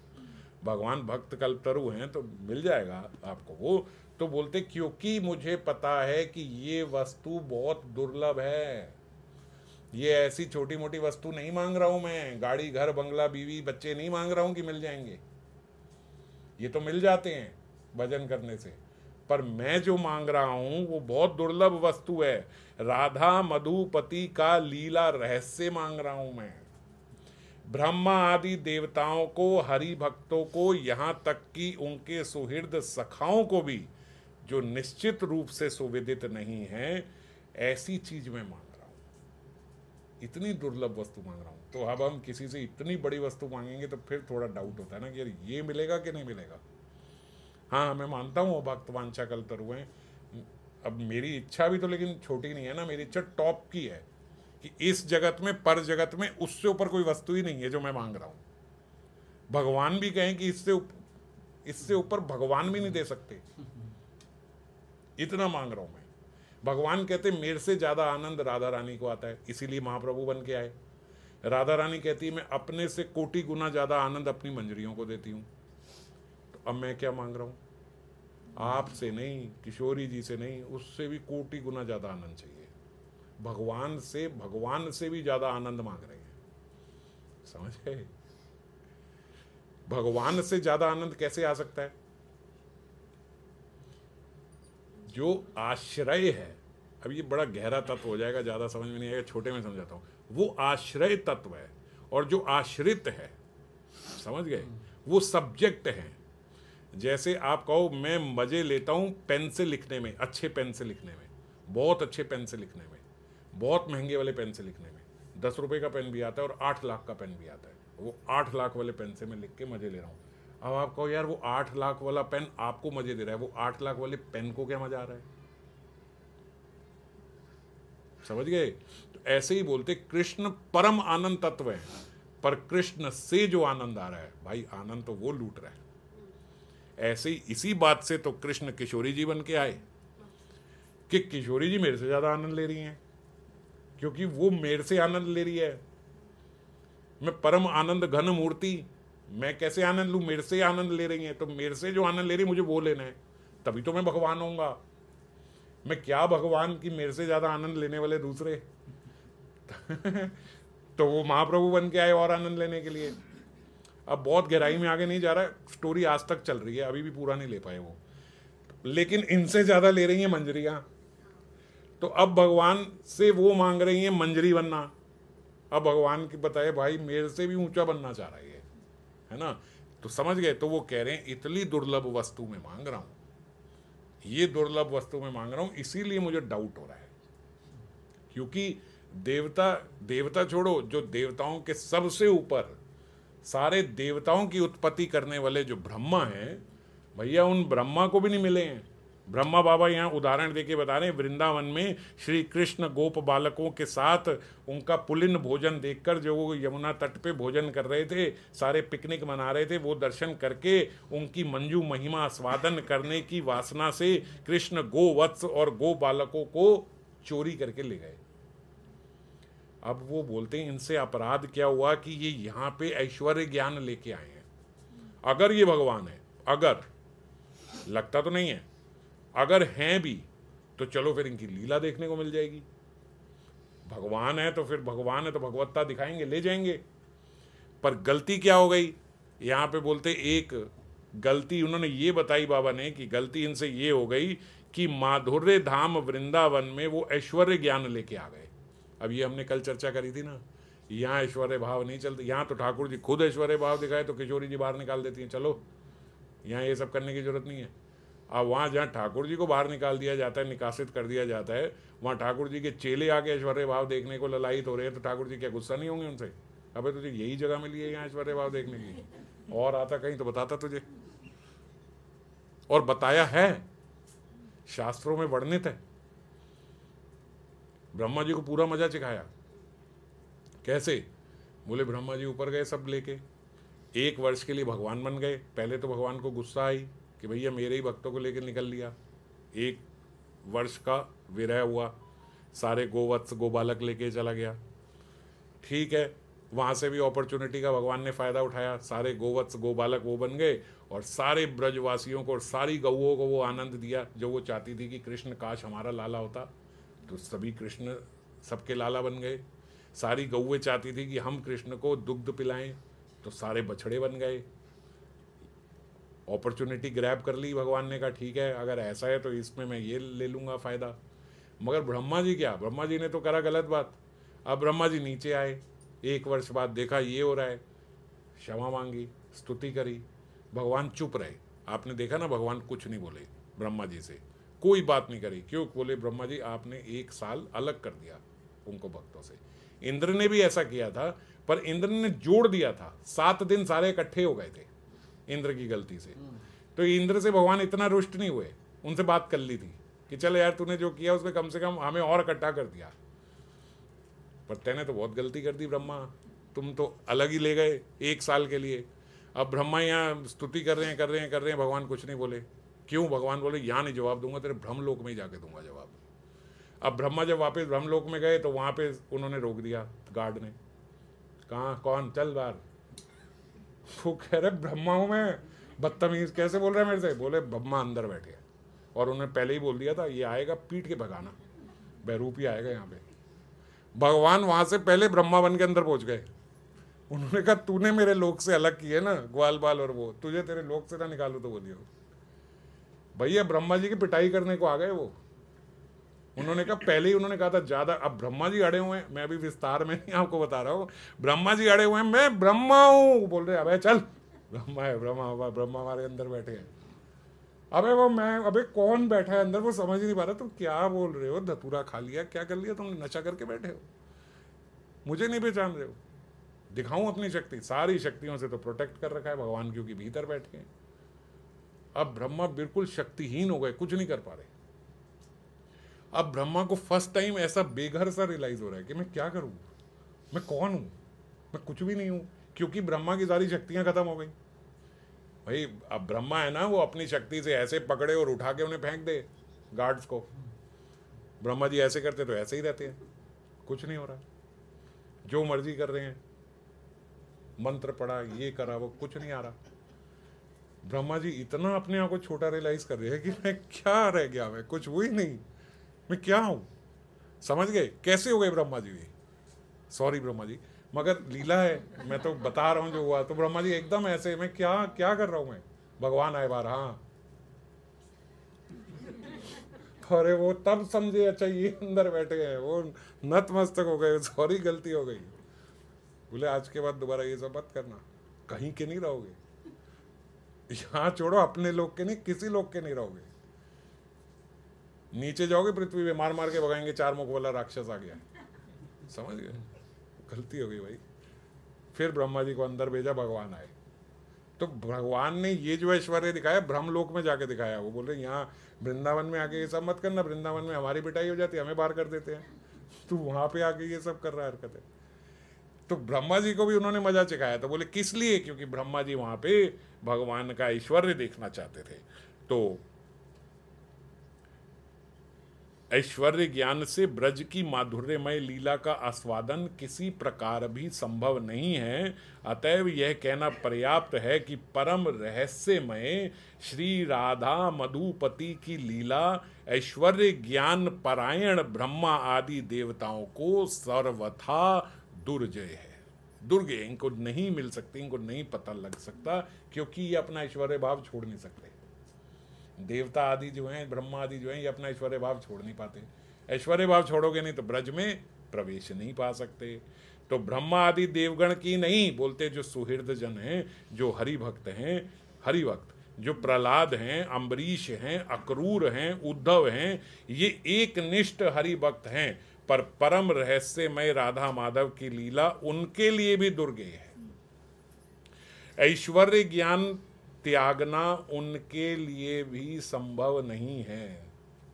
[SPEAKER 1] भगवान भक्त कल्पतरु हैं तो मिल जाएगा आपको। वो तो बोलते क्योंकि मुझे पता है कि ये वस्तु बहुत दुर्लभ है, ये ऐसी छोटी मोटी वस्तु नहीं मांग रहा हूं मैं, गाड़ी घर बंगला बीवी बच्चे नहीं मांग रहा हूं कि मिल जाएंगे, ये तो मिल जाते हैं भजन करने से, पर मैं जो मांग रहा हूं वो बहुत दुर्लभ वस्तु है, राधा मधुपति का लीला रहस्य मांग रहा हूं मैं। ब्रह्मा आदि देवताओं को, हरि भक्तों को, यहां तक कि उनके सुहृद सखाओं को भी जो निश्चित रूप से सुविदित नहीं है, ऐसी चीज मैं मांग रहा हूं, इतनी दुर्लभ वस्तु मांग रहा हूं। तो अब हम किसी से इतनी बड़ी वस्तु मांगेंगे तो फिर थोड़ा डाउट होता है ना कि यार ये मिलेगा कि नहीं मिलेगा। हाँ, मैं मानता हूँ भक्त वांछा कल्पतरु हैं, अब मेरी इच्छा भी तो लेकिन छोटी नहीं है ना, मेरी इच्छा टॉप की है कि इस जगत में, पर जगत में उससे ऊपर कोई वस्तु ही नहीं है जो मैं मांग रहा हूँ। भगवान भी कहें कि इससे ऊपर भगवान भी नहीं दे सकते, इतना मांग रहा हूं मैं। भगवान कहते मेरे से ज्यादा आनंद राधा रानी को आता है, इसीलिए महाप्रभु बन के आए। राधा रानी कहती है मैं अपने से कोटि गुना ज्यादा आनंद अपनी मंजरियों को देती हूँ। तो अब मैं क्या मांग रहा हूँ? आपसे नहीं, किशोरी जी से नहीं, उससे भी कोटि गुना ज्यादा आनंद चाहिए। भगवान से भी ज्यादा आनंद मांग रहे हैं, समझ गए? भगवान से ज्यादा आनंद कैसे आ सकता है? जो आश्रय है, अब ये बड़ा गहरा तत्व हो जाएगा, ज्यादा समझ में नहीं आएगा, छोटे में समझाता हूं। वो आश्रय तत्व है, और जो आश्रित है, समझ गए, वो सब्जेक्ट है। जैसे आप कहो मैं मजे लेता हूं पेन से लिखने में, अच्छे पेन से लिखने में, बहुत अच्छे पेन से लिखने में, बहुत महंगे वाले पेन से लिखने में। 10 रुपए का पेन भी आता है और 8 लाख का पेन भी आता है, वो 8 लाख वाले पेन से मैं लिख के मजे ले रहा हूँ। अब आप कहो यार वो 8 लाख वाला पेन आपको मजे दे रहा है, वो 8 लाख वाले पेन को क्या मजा आ रहा है? समझ गए? तो ऐसे ही बोलते कृष्ण परम आनंद तत्व है, पर कृष्ण से जो आनंद आ रहा है भाई, आनंद तो वो लूट रहा है। ऐसे ही इसी बात से तो कृष्ण किशोरी जी बन के आए कि किशोरी जी मेरे से ज्यादा आनंद ले रही हैं, क्योंकि वो मेरे से आनंद ले रही है। मैं परम आनंद घन मूर्ति, मैं कैसे आनंद लूं? मेरे से आनंद ले रही हैं, तो मेरे से जो आनंद ले रही है मुझे वो लेना है, तभी तो मैं भगवान होऊंगा। मैं क्या भगवान की मेरे से ज्यादा आनंद लेने वाले दूसरे तो वो महाप्रभु बन के आए और आनंद लेने के लिए। अब बहुत गहराई में आगे नहीं जा रहा, स्टोरी आज तक चल रही है, अभी भी पूरा नहीं ले पाए वो, लेकिन इनसे ज्यादा ले रही हैं मंजरियां। तो अब भगवान से वो मांग रही हैं मंजरी बनना। अब भगवान की बताए भाई मेरे से भी ऊंचा बनना चाह रहा है ना? तो समझ गए? तो वो कह रहे हैं इतनी दुर्लभ वस्तु में मांग रहा हूं, ये दुर्लभ वस्तु में मांग रहा हूं, इसीलिए मुझे डाउट हो रहा है। क्योंकि देवता छोड़ो, जो देवताओं के सबसे ऊपर सारे देवताओं की उत्पत्ति करने वाले जो ब्रह्मा हैं भैया, उन ब्रह्मा को भी नहीं मिले हैं। ब्रह्मा बाबा यहाँ उदाहरण देके बता रहे हैं, वृंदावन में श्री कृष्ण गोप बालकों के साथ उनका पुलिन भोजन देखकर, जो वो यमुना तट पे भोजन कर रहे थे, सारे पिकनिक मना रहे थे, वो दर्शन करके उनकी मंजू महिमा आस्वादन करने की वासना से कृष्ण गोवत्स और गो बालकों को चोरी करके ले गए। अब वो बोलते हैं इनसे अपराध क्या हुआ कि ये यहाँ पे ऐश्वर्य ज्ञान लेके आए हैं। अगर ये भगवान है, अगर, लगता तो नहीं है, अगर हैं भी तो चलो फिर इनकी लीला देखने को मिल जाएगी। भगवान है तो फिर भगवान है तो भगवत्ता दिखाएंगे, ले जाएंगे। पर गलती क्या हो गई यहाँ पे बोलते, एक गलती उन्होंने ये बताई बाबा ने कि गलती इनसे ये हो गई कि माधुर्य धाम वृंदावन में वो ऐश्वर्य ज्ञान लेके आ गए। अब ये हमने कल चर्चा करी थी ना, यहाँ ऐश्वर्य भाव नहीं चलते। यहाँ तो ठाकुर जी खुद ऐश्वर्य भाव दिखाए तो किशोरी जी बाहर निकाल देती हैं, चलो यहाँ ये सब करने की जरूरत नहीं है। अब वहाँ जहाँ ठाकुर जी को बाहर निकाल दिया जाता है, निकासित कर दिया जाता है, वहाँ ठाकुर जी के चेले आके ऐश्वर्य भाव देखने को ललायित हो रहे हैं, तो ठाकुर जी क्या गुस्सा नहीं होंगे उनसे? अबे तुझे यही जगह मिली है यहाँ ऐश्वर्य भाव देखने की, और आता कहीं तो बताता तुझे। और बताया है, शास्त्रों में वर्णित है। ब्रह्मा जी को पूरा मजा सिखाया। कैसे? बोले ब्रह्मा जी ऊपर गए सब लेके, 1 वर्ष के लिए भगवान बन गए। पहले तो भगवान को गुस्सा आई कि भैया मेरे ही भक्तों को लेकर निकल लिया। 1 वर्ष का विरह हुआ, सारे गोवत्स गोबालक लेके चला गया। ठीक है, वहाँ से भी अपॉर्चुनिटी का भगवान ने फ़ायदा उठाया, सारे गोवत्स गोबालक वो बन गए और सारे ब्रजवासियों को और सारी गौओं को वो आनंद दिया जो वो चाहती थी कि कृष्ण काश हमारा लाला होता। तो सभी कृष्ण सबके लाला बन गए। सारी गौएं चाहती थी कि हम कृष्ण को दुग्ध पिलाएं, तो सारे बछड़े बन गए। अपॉर्चुनिटी ग्रैब कर ली भगवान ने, कहा ठीक है अगर ऐसा है तो इसमें मैं ये ले लूँगा फ़ायदा। मगर ब्रह्मा जी क्या, ब्रह्मा जी ने तो करा गलत बात। अब ब्रह्मा जी नीचे आए, 1 वर्ष बाद देखा ये हो रहा है, क्षमा मांगी, स्तुति करी, भगवान चुप रहे। आपने देखा ना, भगवान कुछ नहीं बोले ब्रह्मा जी से, कोई बात नहीं करी। क्यों बोले? ब्रह्मा जी आपने 1 साल अलग कर दिया उनको भक्तों से। इंद्र ने भी ऐसा किया था, पर इंद्र ने जोड़ दिया था, 7 दिन सारे इकट्ठे हो गए थे इंद्र की गलती से। तो इंद्र से भगवान इतना रुष्ट नहीं हुए, उनसे बात कर ली थी कि चल यार तूने जो किया उसमें कम से कम हमें और इकट्ठा कर दिया, पर तैने तो बहुत गलती कर दी ब्रह्मा, तुम तो अलग ही ले गए 1 साल के लिए। अब ब्रह्मा यहाँ स्तुति कर रहे हैं, भगवान कुछ नहीं बोले। क्यों? भगवान बोले यहाँ नहीं जवाब दूंगा, तेरे ब्रह्मलोक में ही जाके दूंगा जवाब। अब ब्रह्मा जब वापस ब्रह्मलोक में गए तो वहाँ पे उन्होंने रोक दिया, गार्ड ने। कहाँ? कौन? चल बाहर। वो कह रहे ब्रह्मा हूँ मैं, बदतमीज कैसे बोल रहे हैं मेरे से? बोले ब्रह्मा अंदर बैठे, और उन्होंने पहले ही बोल दिया था ये आएगा पीट के भगाना, बहरूपी आएगा यहाँ पे। भगवान वहाँ से पहले ब्रह्मा बन के अंदर पहुँच गए। उन्होंने कहा तूने मेरे लोक से अलग किए ना ग्वाल बाल और वो, तुझे तेरे लोक से ना निकालू तो बोलिए। भैया ब्रह्मा जी की पिटाई करने को आ गए वो। उन्होंने कहा, पहले ही उन्होंने कहा था ज्यादा। अब ब्रह्मा जी अड़े हुए हैं, मैं अभी विस्तार में नहीं आपको बता रहा हूँ। ब्रह्मा जी अड़े हुए हैं, मैं ब्रह्मा हूँ, बोल रहे अबे चल, ब्रह्मा है, ब्रह्मा हमारे अंदर बैठे हैं। अबे वो मैं, अबे कौन बैठा है अंदर? वो समझ ही नहीं पा रहा तुम क्या बोल रहे हो, धतूरा खा लिया, क्या कर लिया तुमने, नशा करके बैठे हो, मुझे नहीं पहचान रहे हो? दिखाऊं अपनी शक्ति? सारी शक्तियों से तो प्रोटेक्ट कर रखा है भगवान, क्योंकि भीतर बैठे हैं। अब ब्रह्मा बिल्कुल शक्तिहीन हो गए, कुछ नहीं कर पा रहे। अब ब्रह्मा को फर्स्ट टाइम ऐसा बेघर सा रियलाइज हो रहा है कि मैं क्या करूं, मैं कौन हूं, मैं कुछ भी नहीं हूं, क्योंकि ब्रह्मा की सारी शक्तियां खत्म हो गई। भाई अब ब्रह्मा है ना, वो अपनी शक्ति से ऐसे पकड़े और उठा के उन्हें फेंक दे गार्ड्स को। ब्रह्मा जी ऐसे करते तो ऐसे ही रहते हैं, कुछ नहीं हो रहा, जो मर्जी कर रहे हैं, मंत्र पढ़ा, ये करा, वो कुछ नहीं आ रहा। ब्रह्मा जी इतना अपने आप को छोटा रियलाइज कर रहे हैं कि मैं क्या रह गया, मैं कुछ हुई नहीं, मैं क्या हूं। समझ गए कैसे हो गए ब्रह्मा जी भी? सॉरी ब्रह्मा जी, मगर लीला है, मैं तो बता रहा हूं जो हुआ। तो ब्रह्मा जी एकदम ऐसे, मैं क्या क्या कर रहा हूं, मैं भगवान आए बार। हाँ, अरे वो तब समझे, अच्छा ये अंदर बैठे हैं, वो नतमस्तक हो गए, सॉरी गलती हो गई। बोले आज के बाद दोबारा ये सब मत करना, कहीं के नहीं रहोगे, यहाँ छोड़ो, अपने लोग के नहीं, किसी लोग के नहीं रहोगे, नीचे जाओगे पृथ्वी पे, मार मार के भगाएंगे, 4 मुख वाला राक्षस आ गया। समझ गए, गलती हो गई भाई। फिर ब्रह्मा जी को अंदर भेजा, भगवान आए। तो भगवान ने ये जो ऐश्वर्य दिखाया ब्रह्मलोक में जाके दिखाया। वो बोले यहाँ वृंदावन में आके ये सब मत करना, वृंदावन में हमारी पिटाई हो जाती है, हमें बाहर कर देते हैं, तू वहां पे आके ये सब कर रहा है हरकतें। तो ब्रह्मा जी को भी उन्होंने मजा चखाया। तो बोले किस लिए? क्योंकि ब्रह्मा जी वहां पे भगवान का ऐश्वर्य देखना चाहते थे। तो ऐश्वर्य ज्ञान से ब्रज की माधुर्यमय लीला का आस्वादन किसी प्रकार भी संभव नहीं है। अतएव यह कहना पर्याप्त है कि परम रहस्यमय श्री राधा मधुपति की लीला ऐश्वर्य ज्ञान परायण ब्रह्मा आदि देवताओं को सर्वथा दुर्जय है, दुर्गे, इनको नहीं मिल सकती, इनको नहीं पता लग सकता, क्योंकि ये अपना ऐश्वर्य भाव छोड़ नहीं सकते। देवता आदि जो हैं, ब्रह्मा आदि जो हैं, ये अपना ऐश्वर्य भाव छोड़ नहीं पाते। ऐश्वर्य भाव छोड़ोगे नहीं तो ब्रज में प्रवेश नहीं पा सकते। तो ब्रह्मा आदि देवगण की नहीं बोलते, जो सुहृद जन हैं, जो हरि भक्त हैं, हरि भक्त जो प्रहलाद हैं, अम्बरीश हैं, अक्रूर हैं, उद्धव हैं, ये एक निष्ठ हरि भक्त हैं। पर परम रहस्यमय राधा माधव की लीला उनके लिए भी दुर्गेय है। ऐश्वर्य ज्ञान त्यागना उनके लिए भी संभव नहीं है,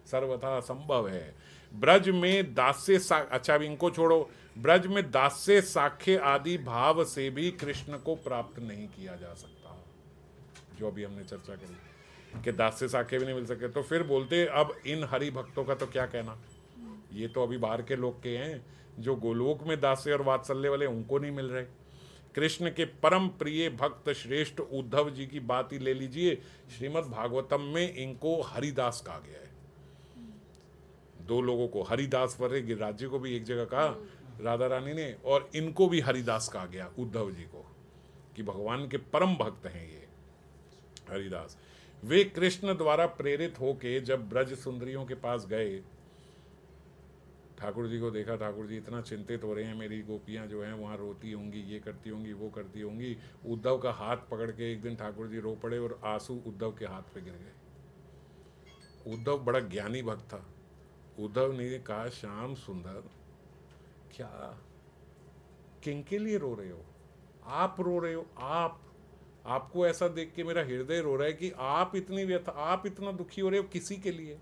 [SPEAKER 1] सर्वथा संभव है। ब्रज में दास्य अच्छा भी इनको छोड़ो, ब्रज में दास्य साख्य आदि भाव से भी कृष्ण को प्राप्त नहीं किया जा सकता, जो अभी हमने चर्चा करी कि दास्य साख्य भी नहीं मिल सके। तो फिर बोलते अब इन हरि भक्तों का तो क्या कहना, ये तो अभी बाहर के लोग के हैं, जो गोलोक में दास्य और वात्सल्य वाले उनको नहीं मिल रहे। कृष्ण के परम प्रिय भक्त श्रेष्ठ उद्धव जी की बात ही ले लीजिए, श्रीमद् भागवतम में इनको हरिदास कहा गया है। 2 लोगों को हरिदास, पर गिरिराज जी को भी एक जगह कहा राधा रानी ने, और इनको भी हरिदास कहा गया उद्धव जी को, कि भगवान के परम भक्त हैं ये हरिदास। वे कृष्ण द्वारा प्रेरित होके जब ब्रज सुंदरियों के पास गए, ठाकुर जी को देखा, ठाकुर जी इतना चिंतित हो रहे हैं, मेरी गोपियां जो हैं वहाँ रोती होंगी, ये करती होंगी, वो करती होंगी। उद्धव का हाथ पकड़ के एक दिन ठाकुर जी रो पड़े और आंसू उद्धव के हाथ पे गिर गए। उद्धव बड़ा ज्ञानी भक्त था। उद्धव ने कहा, श्याम सुंदर, क्या किनके लिए रो रहे हो? आप रो रहे हो, आपको ऐसा देख के मेरा हृदय रो रहा है कि आप इतनी व्यथा, आप इतना दुखी हो रहे हो, किसी के लिए,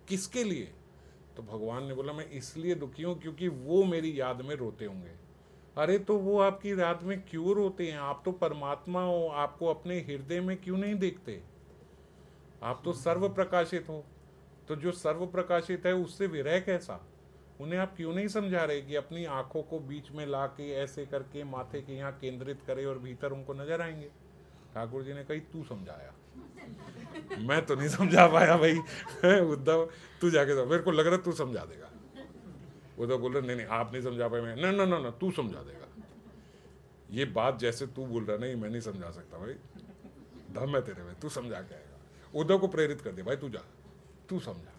[SPEAKER 1] किसके लिए? तो भगवान ने बोला, मैं इसलिए दुखी हूं क्योंकि वो मेरी याद में रोते होंगे। अरे तो वो आपकी याद में क्यों रोते हैं? आप तो परमात्मा हो, आपको अपने हृदय में क्यों नहीं देखते? आप तो सर्व प्रकाशित हो। तो जो सर्व प्रकाशित है उससे विरह कैसा? उन्हें आप क्यों नहीं समझा रहे कि अपनी आंखों को बीच में ला के ऐसे करके माथे के यहाँ केंद्रित करे और भीतर उनको नजर आएंगे? ठाकुर जी ने कही, तू समझाया, मैं तो नहीं समझा पाया भाई। उद्धव तू जाके समझ, मेरे को लग रहा तू समझा देगा। उद्धव बोल रहा, नहीं आप नहीं समझा पाए। मैं, ना तू समझा देगा। ये बात जैसे तू बोल रहा, नहीं मैं नहीं समझा सकता भाई, दम है तेरे में, तू समझा के आएगा। उद्धव को प्रेरित कर दे, भाई तू जा, तू समझा।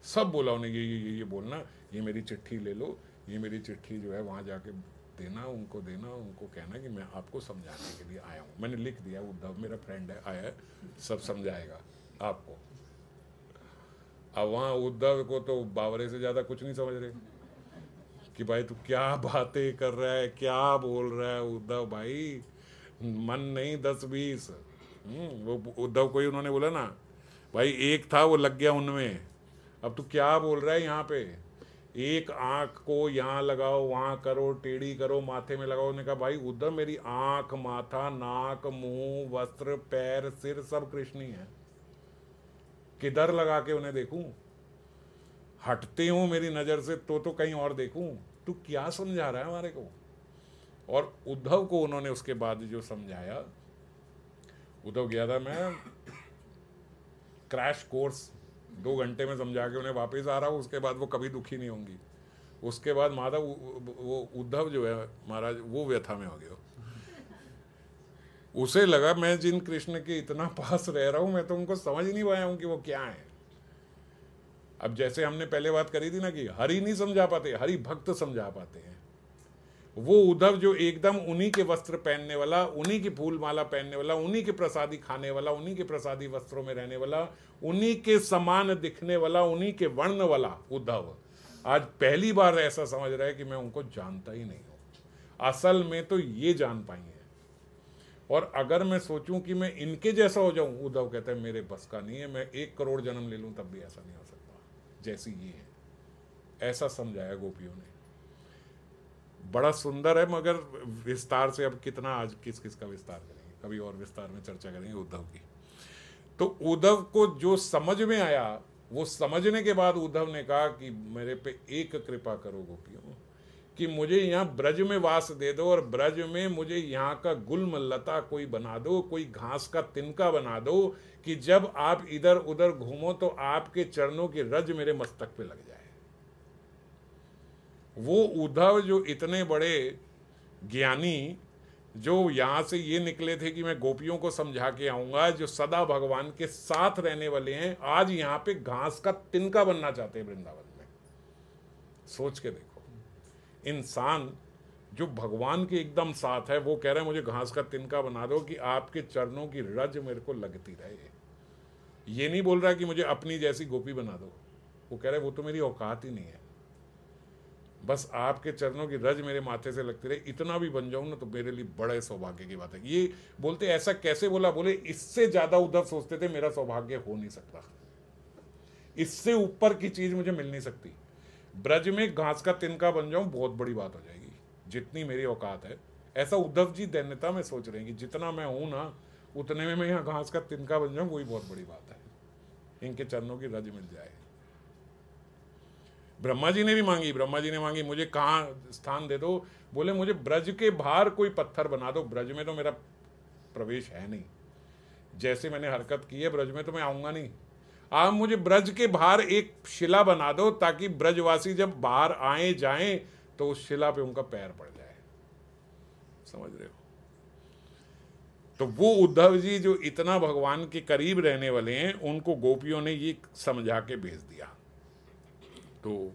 [SPEAKER 1] सब बोला उन्हें, ये बोलना, ये मेरी चिट्ठी ले लो, ये मेरी चिट्ठी जो है वहाँ जाके देना, उनको कहना कि मैं आपको समझाने के लिए आया हूँ। मैंने लिख दिया, उद्धव मेरा फ्रेंड है, आया है, सब समझाएगा आपको। अब वहाँ उद्धव को तो बावरे से ज़्यादा कुछ नहीं समझ रहे कि भाई तू क्या बातें कर रहा है, क्या बोल रहा है उद्धव भाई, मन नहीं 10-20। वो उद्धव को ही उन्होंने बोला ना भाई, एक था वो लग गया उनमें, अब तू क्या बोल रहा है यहाँ पे, एक आंख को यहाँ लगाओ, वहाँ करो, टेढ़ी करो, माथे में लगाओ। ने कहा भाई उद्धव मेरी आंख, माथा, नाक, मुंह, वस्त्र, पैर, सिर सब कृष्ण ही है, किधर लगा के उन्हें देखूं? हटते हो मेरी नजर से तो कहीं और देखूं? तू क्या समझा रहा है हमारे को? और उद्धव को उन्होंने उसके बाद जो समझाया, उद्धव गया था मैं क्रैश कोर्स 2 घंटे में समझा के उन्हें वापस आ रहा हूँ, उसके बाद वो कभी दुखी नहीं होंगी। उसके बाद माधव वो उद्धव जो है महाराज वो व्यथा में हो गया। उसे लगा मैं जिन कृष्ण के इतना पास रह रहा हूं मैं तो उनको समझ नहीं पाया हूं कि वो क्या है। अब जैसे हमने पहले बात करी थी ना कि हरि नहीं समझा पाते, हरि भक्त समझा पाते हैं। वो उद्धव जो एकदम उन्हीं के वस्त्र पहनने वाला, उन्हीं की फूल माला पहनने वाला, उन्हीं के प्रसादी खाने वाला, उन्हीं के प्रसादी वस्त्रों में रहने वाला, उन्हीं के समान दिखने वाला, उन्हीं के वर्ण वाला उद्धव आज पहली बार ऐसा समझ रहा है कि मैं उनको जानता ही नहीं हूं। असल में तो ये जान पाएंगे। और अगर मैं सोचूं कि मैं इनके जैसा हो जाऊं, उद्धव कहते हैं मेरे बस का नहीं है, मैं 1 करोड़ जन्म ले लूं तब भी ऐसा नहीं हो सकता जैसी ये है। ऐसा समझाया गोपियों ने। बड़ा सुंदर है, मगर विस्तार से अब कितना आज किस किस का विस्तार करेंगे, कभी और विस्तार में चर्चा करेंगे उद्धव की। तो उद्धव को जो समझ में आया, वो समझने के बाद उद्धव ने कहा कि मेरे पे एक कृपा करो गोपियों, कि मुझे यहाँ ब्रज में वास दे दो, और ब्रज में मुझे यहाँ का गुल्म लता कोई बना दो, कोई घास का तिनका बना दो, कि जब आप इधर उधर घूमो तो आपके चरणों की रज मेरे मस्तक पे लग जाए। वो उद्धव जो इतने बड़े ज्ञानी, जो यहाँ से ये निकले थे कि मैं गोपियों को समझा के आऊंगा, जो सदा भगवान के साथ रहने वाले हैं, आज यहाँ पे घास का तिनका बनना चाहते हैं वृंदावन में। सोच के देखो, इंसान जो भगवान के एकदम साथ है वो कह रहा है मुझे घास का तिनका बना दो कि आपके चरणों की रज मेरे को लगती रहे। ये नहीं बोल रहा कि मुझे अपनी जैसी गोपी बना दो, वो कह रहा है वो तो मेरी औकात ही नहीं है, बस आपके चरणों की रज मेरे माथे से लगती रहे, इतना भी बन जाऊं ना तो मेरे लिए बड़े सौभाग्य की बात है। ये बोलते ऐसा कैसे बोला? बोले इससे ज्यादा उद्धव सोचते थे मेरा सौभाग्य हो नहीं सकता, इससे ऊपर की चीज मुझे मिल नहीं सकती। ब्रज में घास का तिनका बन जाऊं बहुत बड़ी बात हो जाएगी, जितनी मेरी औकात है। ऐसा उद्धव जी दैन्यता में सोच रहे हैं कि जितना मैं हूं ना उतने में मैं यहाँ घास का तिनका बन जाऊं, वही बहुत बड़ी बात है, इनके चरणों की रज मिल जाए। ब्रह्मा जी ने भी मांगी, ब्रह्मा जी ने मांगी मुझे कहाँ स्थान दे दो, बोले मुझे ब्रज के बाहर कोई पत्थर बना दो, ब्रज में तो मेरा प्रवेश है नहीं, जैसे मैंने हरकत की है ब्रज में तो मैं आऊंगा नहीं, आप मुझे ब्रज के बाहर एक शिला बना दो ताकि ब्रजवासी जब बाहर आए जाएं तो उस शिला पे उनका पैर पड़ जाए। समझ रहे हो? तो वो उद्धव जी जो इतना भगवान के करीब रहने वाले हैं, उनको गोपियों ने ये समझा के भेज दिया। तो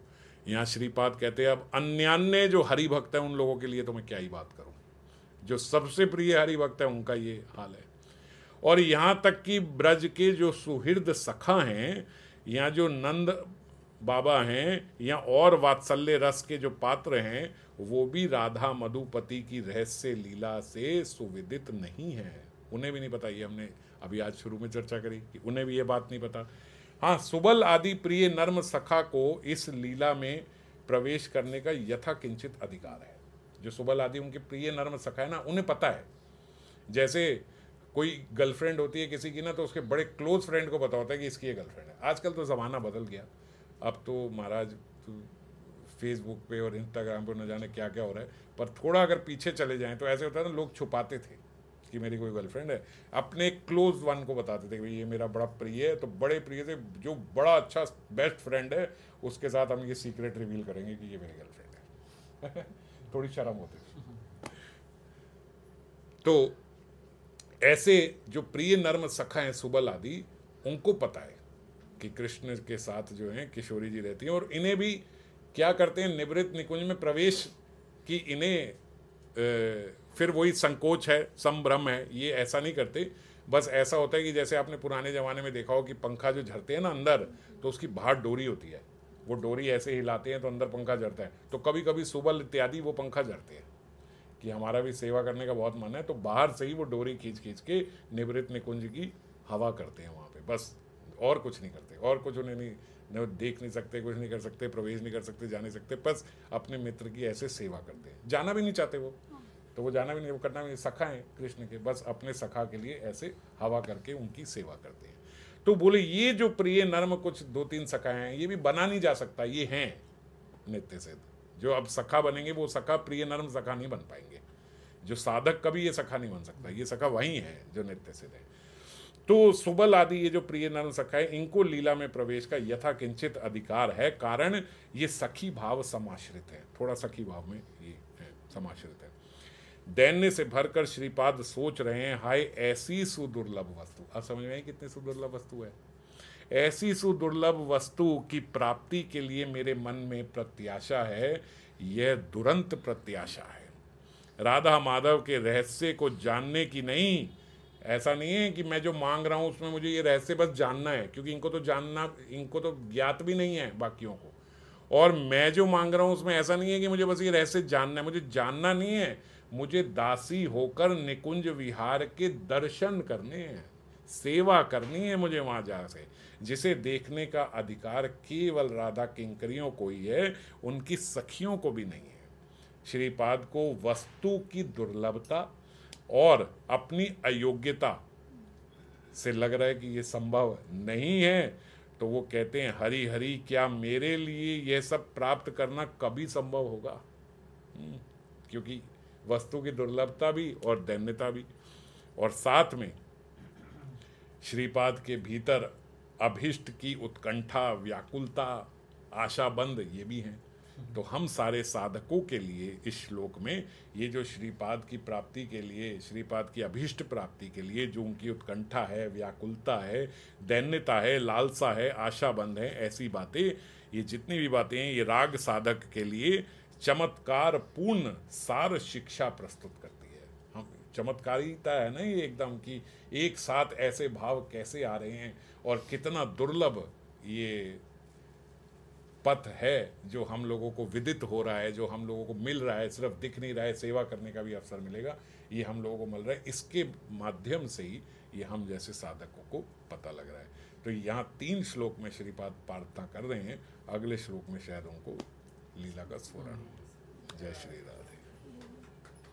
[SPEAKER 1] यहाँ श्रीपाद कहते हैं अब अन्यान्य जो हरि भक्त है उन लोगों के लिए तो मैं क्या ही बात करूं, जो सबसे प्रिय हरि भक्त है उनका ये हाल है। और यहाँ तक कि ब्रज के जो सुहृद सखा हैं, यहाँ जो नंद बाबा हैं, या और वात्सल्य रस के जो पात्र हैं, वो भी राधा मधुपति की रहस्य लीला से सुविदित नहीं है। उन्हें भी नहीं पता, ये हमने अभी आज शुरू में चर्चा करी कि उन्हें भी ये बात नहीं पता। हाँ, सुबल आदि प्रिय नर्म सखा को इस लीला में प्रवेश करने का यथा किंचित अधिकार है। जो सुबल आदि उनके प्रिय नर्म सखा है ना, उन्हें पता है। जैसे कोई गर्लफ्रेंड होती है किसी की ना, तो उसके बड़े क्लोज फ्रेंड को पता होता है कि इसकी ये गर्लफ्रेंड है। आजकल तो ज़माना बदल गया, अब तो महाराज फेसबुक पे और इंस्टाग्राम पे न जाने क्या क्या हो रहा है। पर थोड़ा अगर पीछे चले जाएं तो ऐसे होता है ना, लोग छुपाते थे कि मेरी कोई गर्लफ्रेंड है, अपने क्लोज वन को बताते थे कि भाई ये मेरा बड़ा प्रिय है। तो बड़े प्रिय से जो बड़ा अच्छा बेस्ट फ्रेंड है उसके साथ हम ये सीक्रेट रिवील करेंगे कि ये मेरी गर्लफ्रेंड है। थोड़ी शर्म होती थी। तो ऐसे जो प्रिय नर्म सखा हैं सुबल आदि, उनको पता है कि कृष्ण के साथ जो है किशोरी जी रहती हैं, और इन्हें भी क्या करते हैं, निवृत्त निकुंज में प्रवेश की इन्हें फिर वही संकोच है, संभ्रम है, ये ऐसा नहीं करते। बस ऐसा होता है कि जैसे आपने पुराने ज़माने में देखा हो कि पंखा जो झरते हैं ना अंदर, तो उसकी बाहर डोरी होती है, वो डोरी ऐसे हिलाते हैं तो अंदर पंखा झरता है। तो कभी कभी सुबल इत्यादि वो पंखा झरते हैं कि हमारा भी सेवा करने का बहुत मन है, तो बाहर से ही वो डोरी खींच खींच के निवृत्त निकुंज की हवा करते हैं वहाँ पे बस। और कुछ नहीं करते, और कुछ उन्हें नहीं, न देख नहीं सकते, कुछ नहीं कर सकते, प्रवेश नहीं कर सकते, जा नहीं सकते, बस अपने मित्र की ऐसे सेवा करते हैं। जाना भी नहीं चाहते वो, तो वो जाना भी नहीं, वो करना भी नहीं, सखा हैं कृष्ण के, बस अपने सखा के लिए ऐसे हवा करके उनकी सेवा करते हैं। तो बोले ये जो प्रिय नर्म कुछ 2-3 सखा हैं, ये भी बना नहीं जा सकता, ये हैं नित्य सिद्ध। जो अब सखा बनेंगे वो सखा प्रिय नर्म सखा नहीं बन पाएंगे, जो साधक कभी ये सखा नहीं बन सकता, ये सखा वही है जो नित्य सिद्ध है। तो सुबल आदि ये जो प्रिय नर्म सखा है, इनको लीला में प्रवेश का यथा किंचित अधिकार है, कारण ये सखी भाव समाश्रित है, थोड़ा सखी भाव में ये है, समाश्रित है। दैन्य से भरकर श्रीपाद सोच रहे हैं, हाय ऐसी सुदुर्लभ वस्तु, अब समझ में आई कितनी सुदुर्लभ वस्तु है। ऐसी सुदुर्लभ वस्तु की प्राप्ति के लिए मेरे मन में प्रत्याशा है, यह दुरंत प्रत्याशा है। राधा माधव के रहस्य को जानने की नहीं, ऐसा नहीं है कि मैं जो मांग रहा हूं उसमें मुझे ये रहस्य बस जानना है, क्योंकि इनको तो जानना, इनको तो ज्ञात भी नहीं है बाकियों को। और मैं जो मांग रहा हूं उसमें ऐसा नहीं है कि मुझे बस ये रहस्य जानना है, मुझे जानना नहीं है, मुझे दासी होकर निकुंज विहार के दर्शन करने हैं, सेवा करनी है मुझे वहां जा से, जिसे देखने का अधिकार केवल राधा किंकरियों को ही है, उनकी सखियों को भी नहीं है। श्रीपाद को वस्तु की दुर्लभता और अपनी अयोग्यता से लग रहा है कि ये संभव नहीं है, तो वो कहते हैं, हरि हरि क्या मेरे लिए यह सब प्राप्त करना कभी संभव होगा? क्योंकि वस्तु की दुर्लभता भी और दैन्यता भी, और साथ में श्रीपाद के भीतर अभिष्ट की उत्कंठा, व्याकुलता, आशाबंद ये भी हैं। तो हम सारे साधकों के लिए इस श्लोक में ये जो श्रीपाद की प्राप्ति के लिए, श्रीपाद की अभीष्ट प्राप्ति के लिए जो उनकी उत्कंठा है, व्याकुलता है, दैन्यता है, लालसा है, आशाबंद है, ऐसी बातें, ये जितनी भी बातें हैं, ये राग साधक के लिए चमत्कार पूर्ण सार शिक्षा प्रस्तुत करती है। हम चमत्कारिता है ना ये एकदम, कि एक साथ ऐसे भाव कैसे आ रहे हैं, और कितना दुर्लभ ये पथ है जो हम लोगों को विदित हो रहा है, जो हम लोगों को मिल रहा है, सिर्फ दिख नहीं रहा है, सेवा करने का भी अवसर मिलेगा, ये हम लोगों को मिल रहा है, इसके माध्यम से ही ये हम जैसे साधकों को पता लग रहा है। तो यहाँ 3 श्लोक में श्रीपाद प्रार्थना कर रहे हैं, अगले श्लोक में शायद उनको लीला का स्फुरण। जय श्री राम।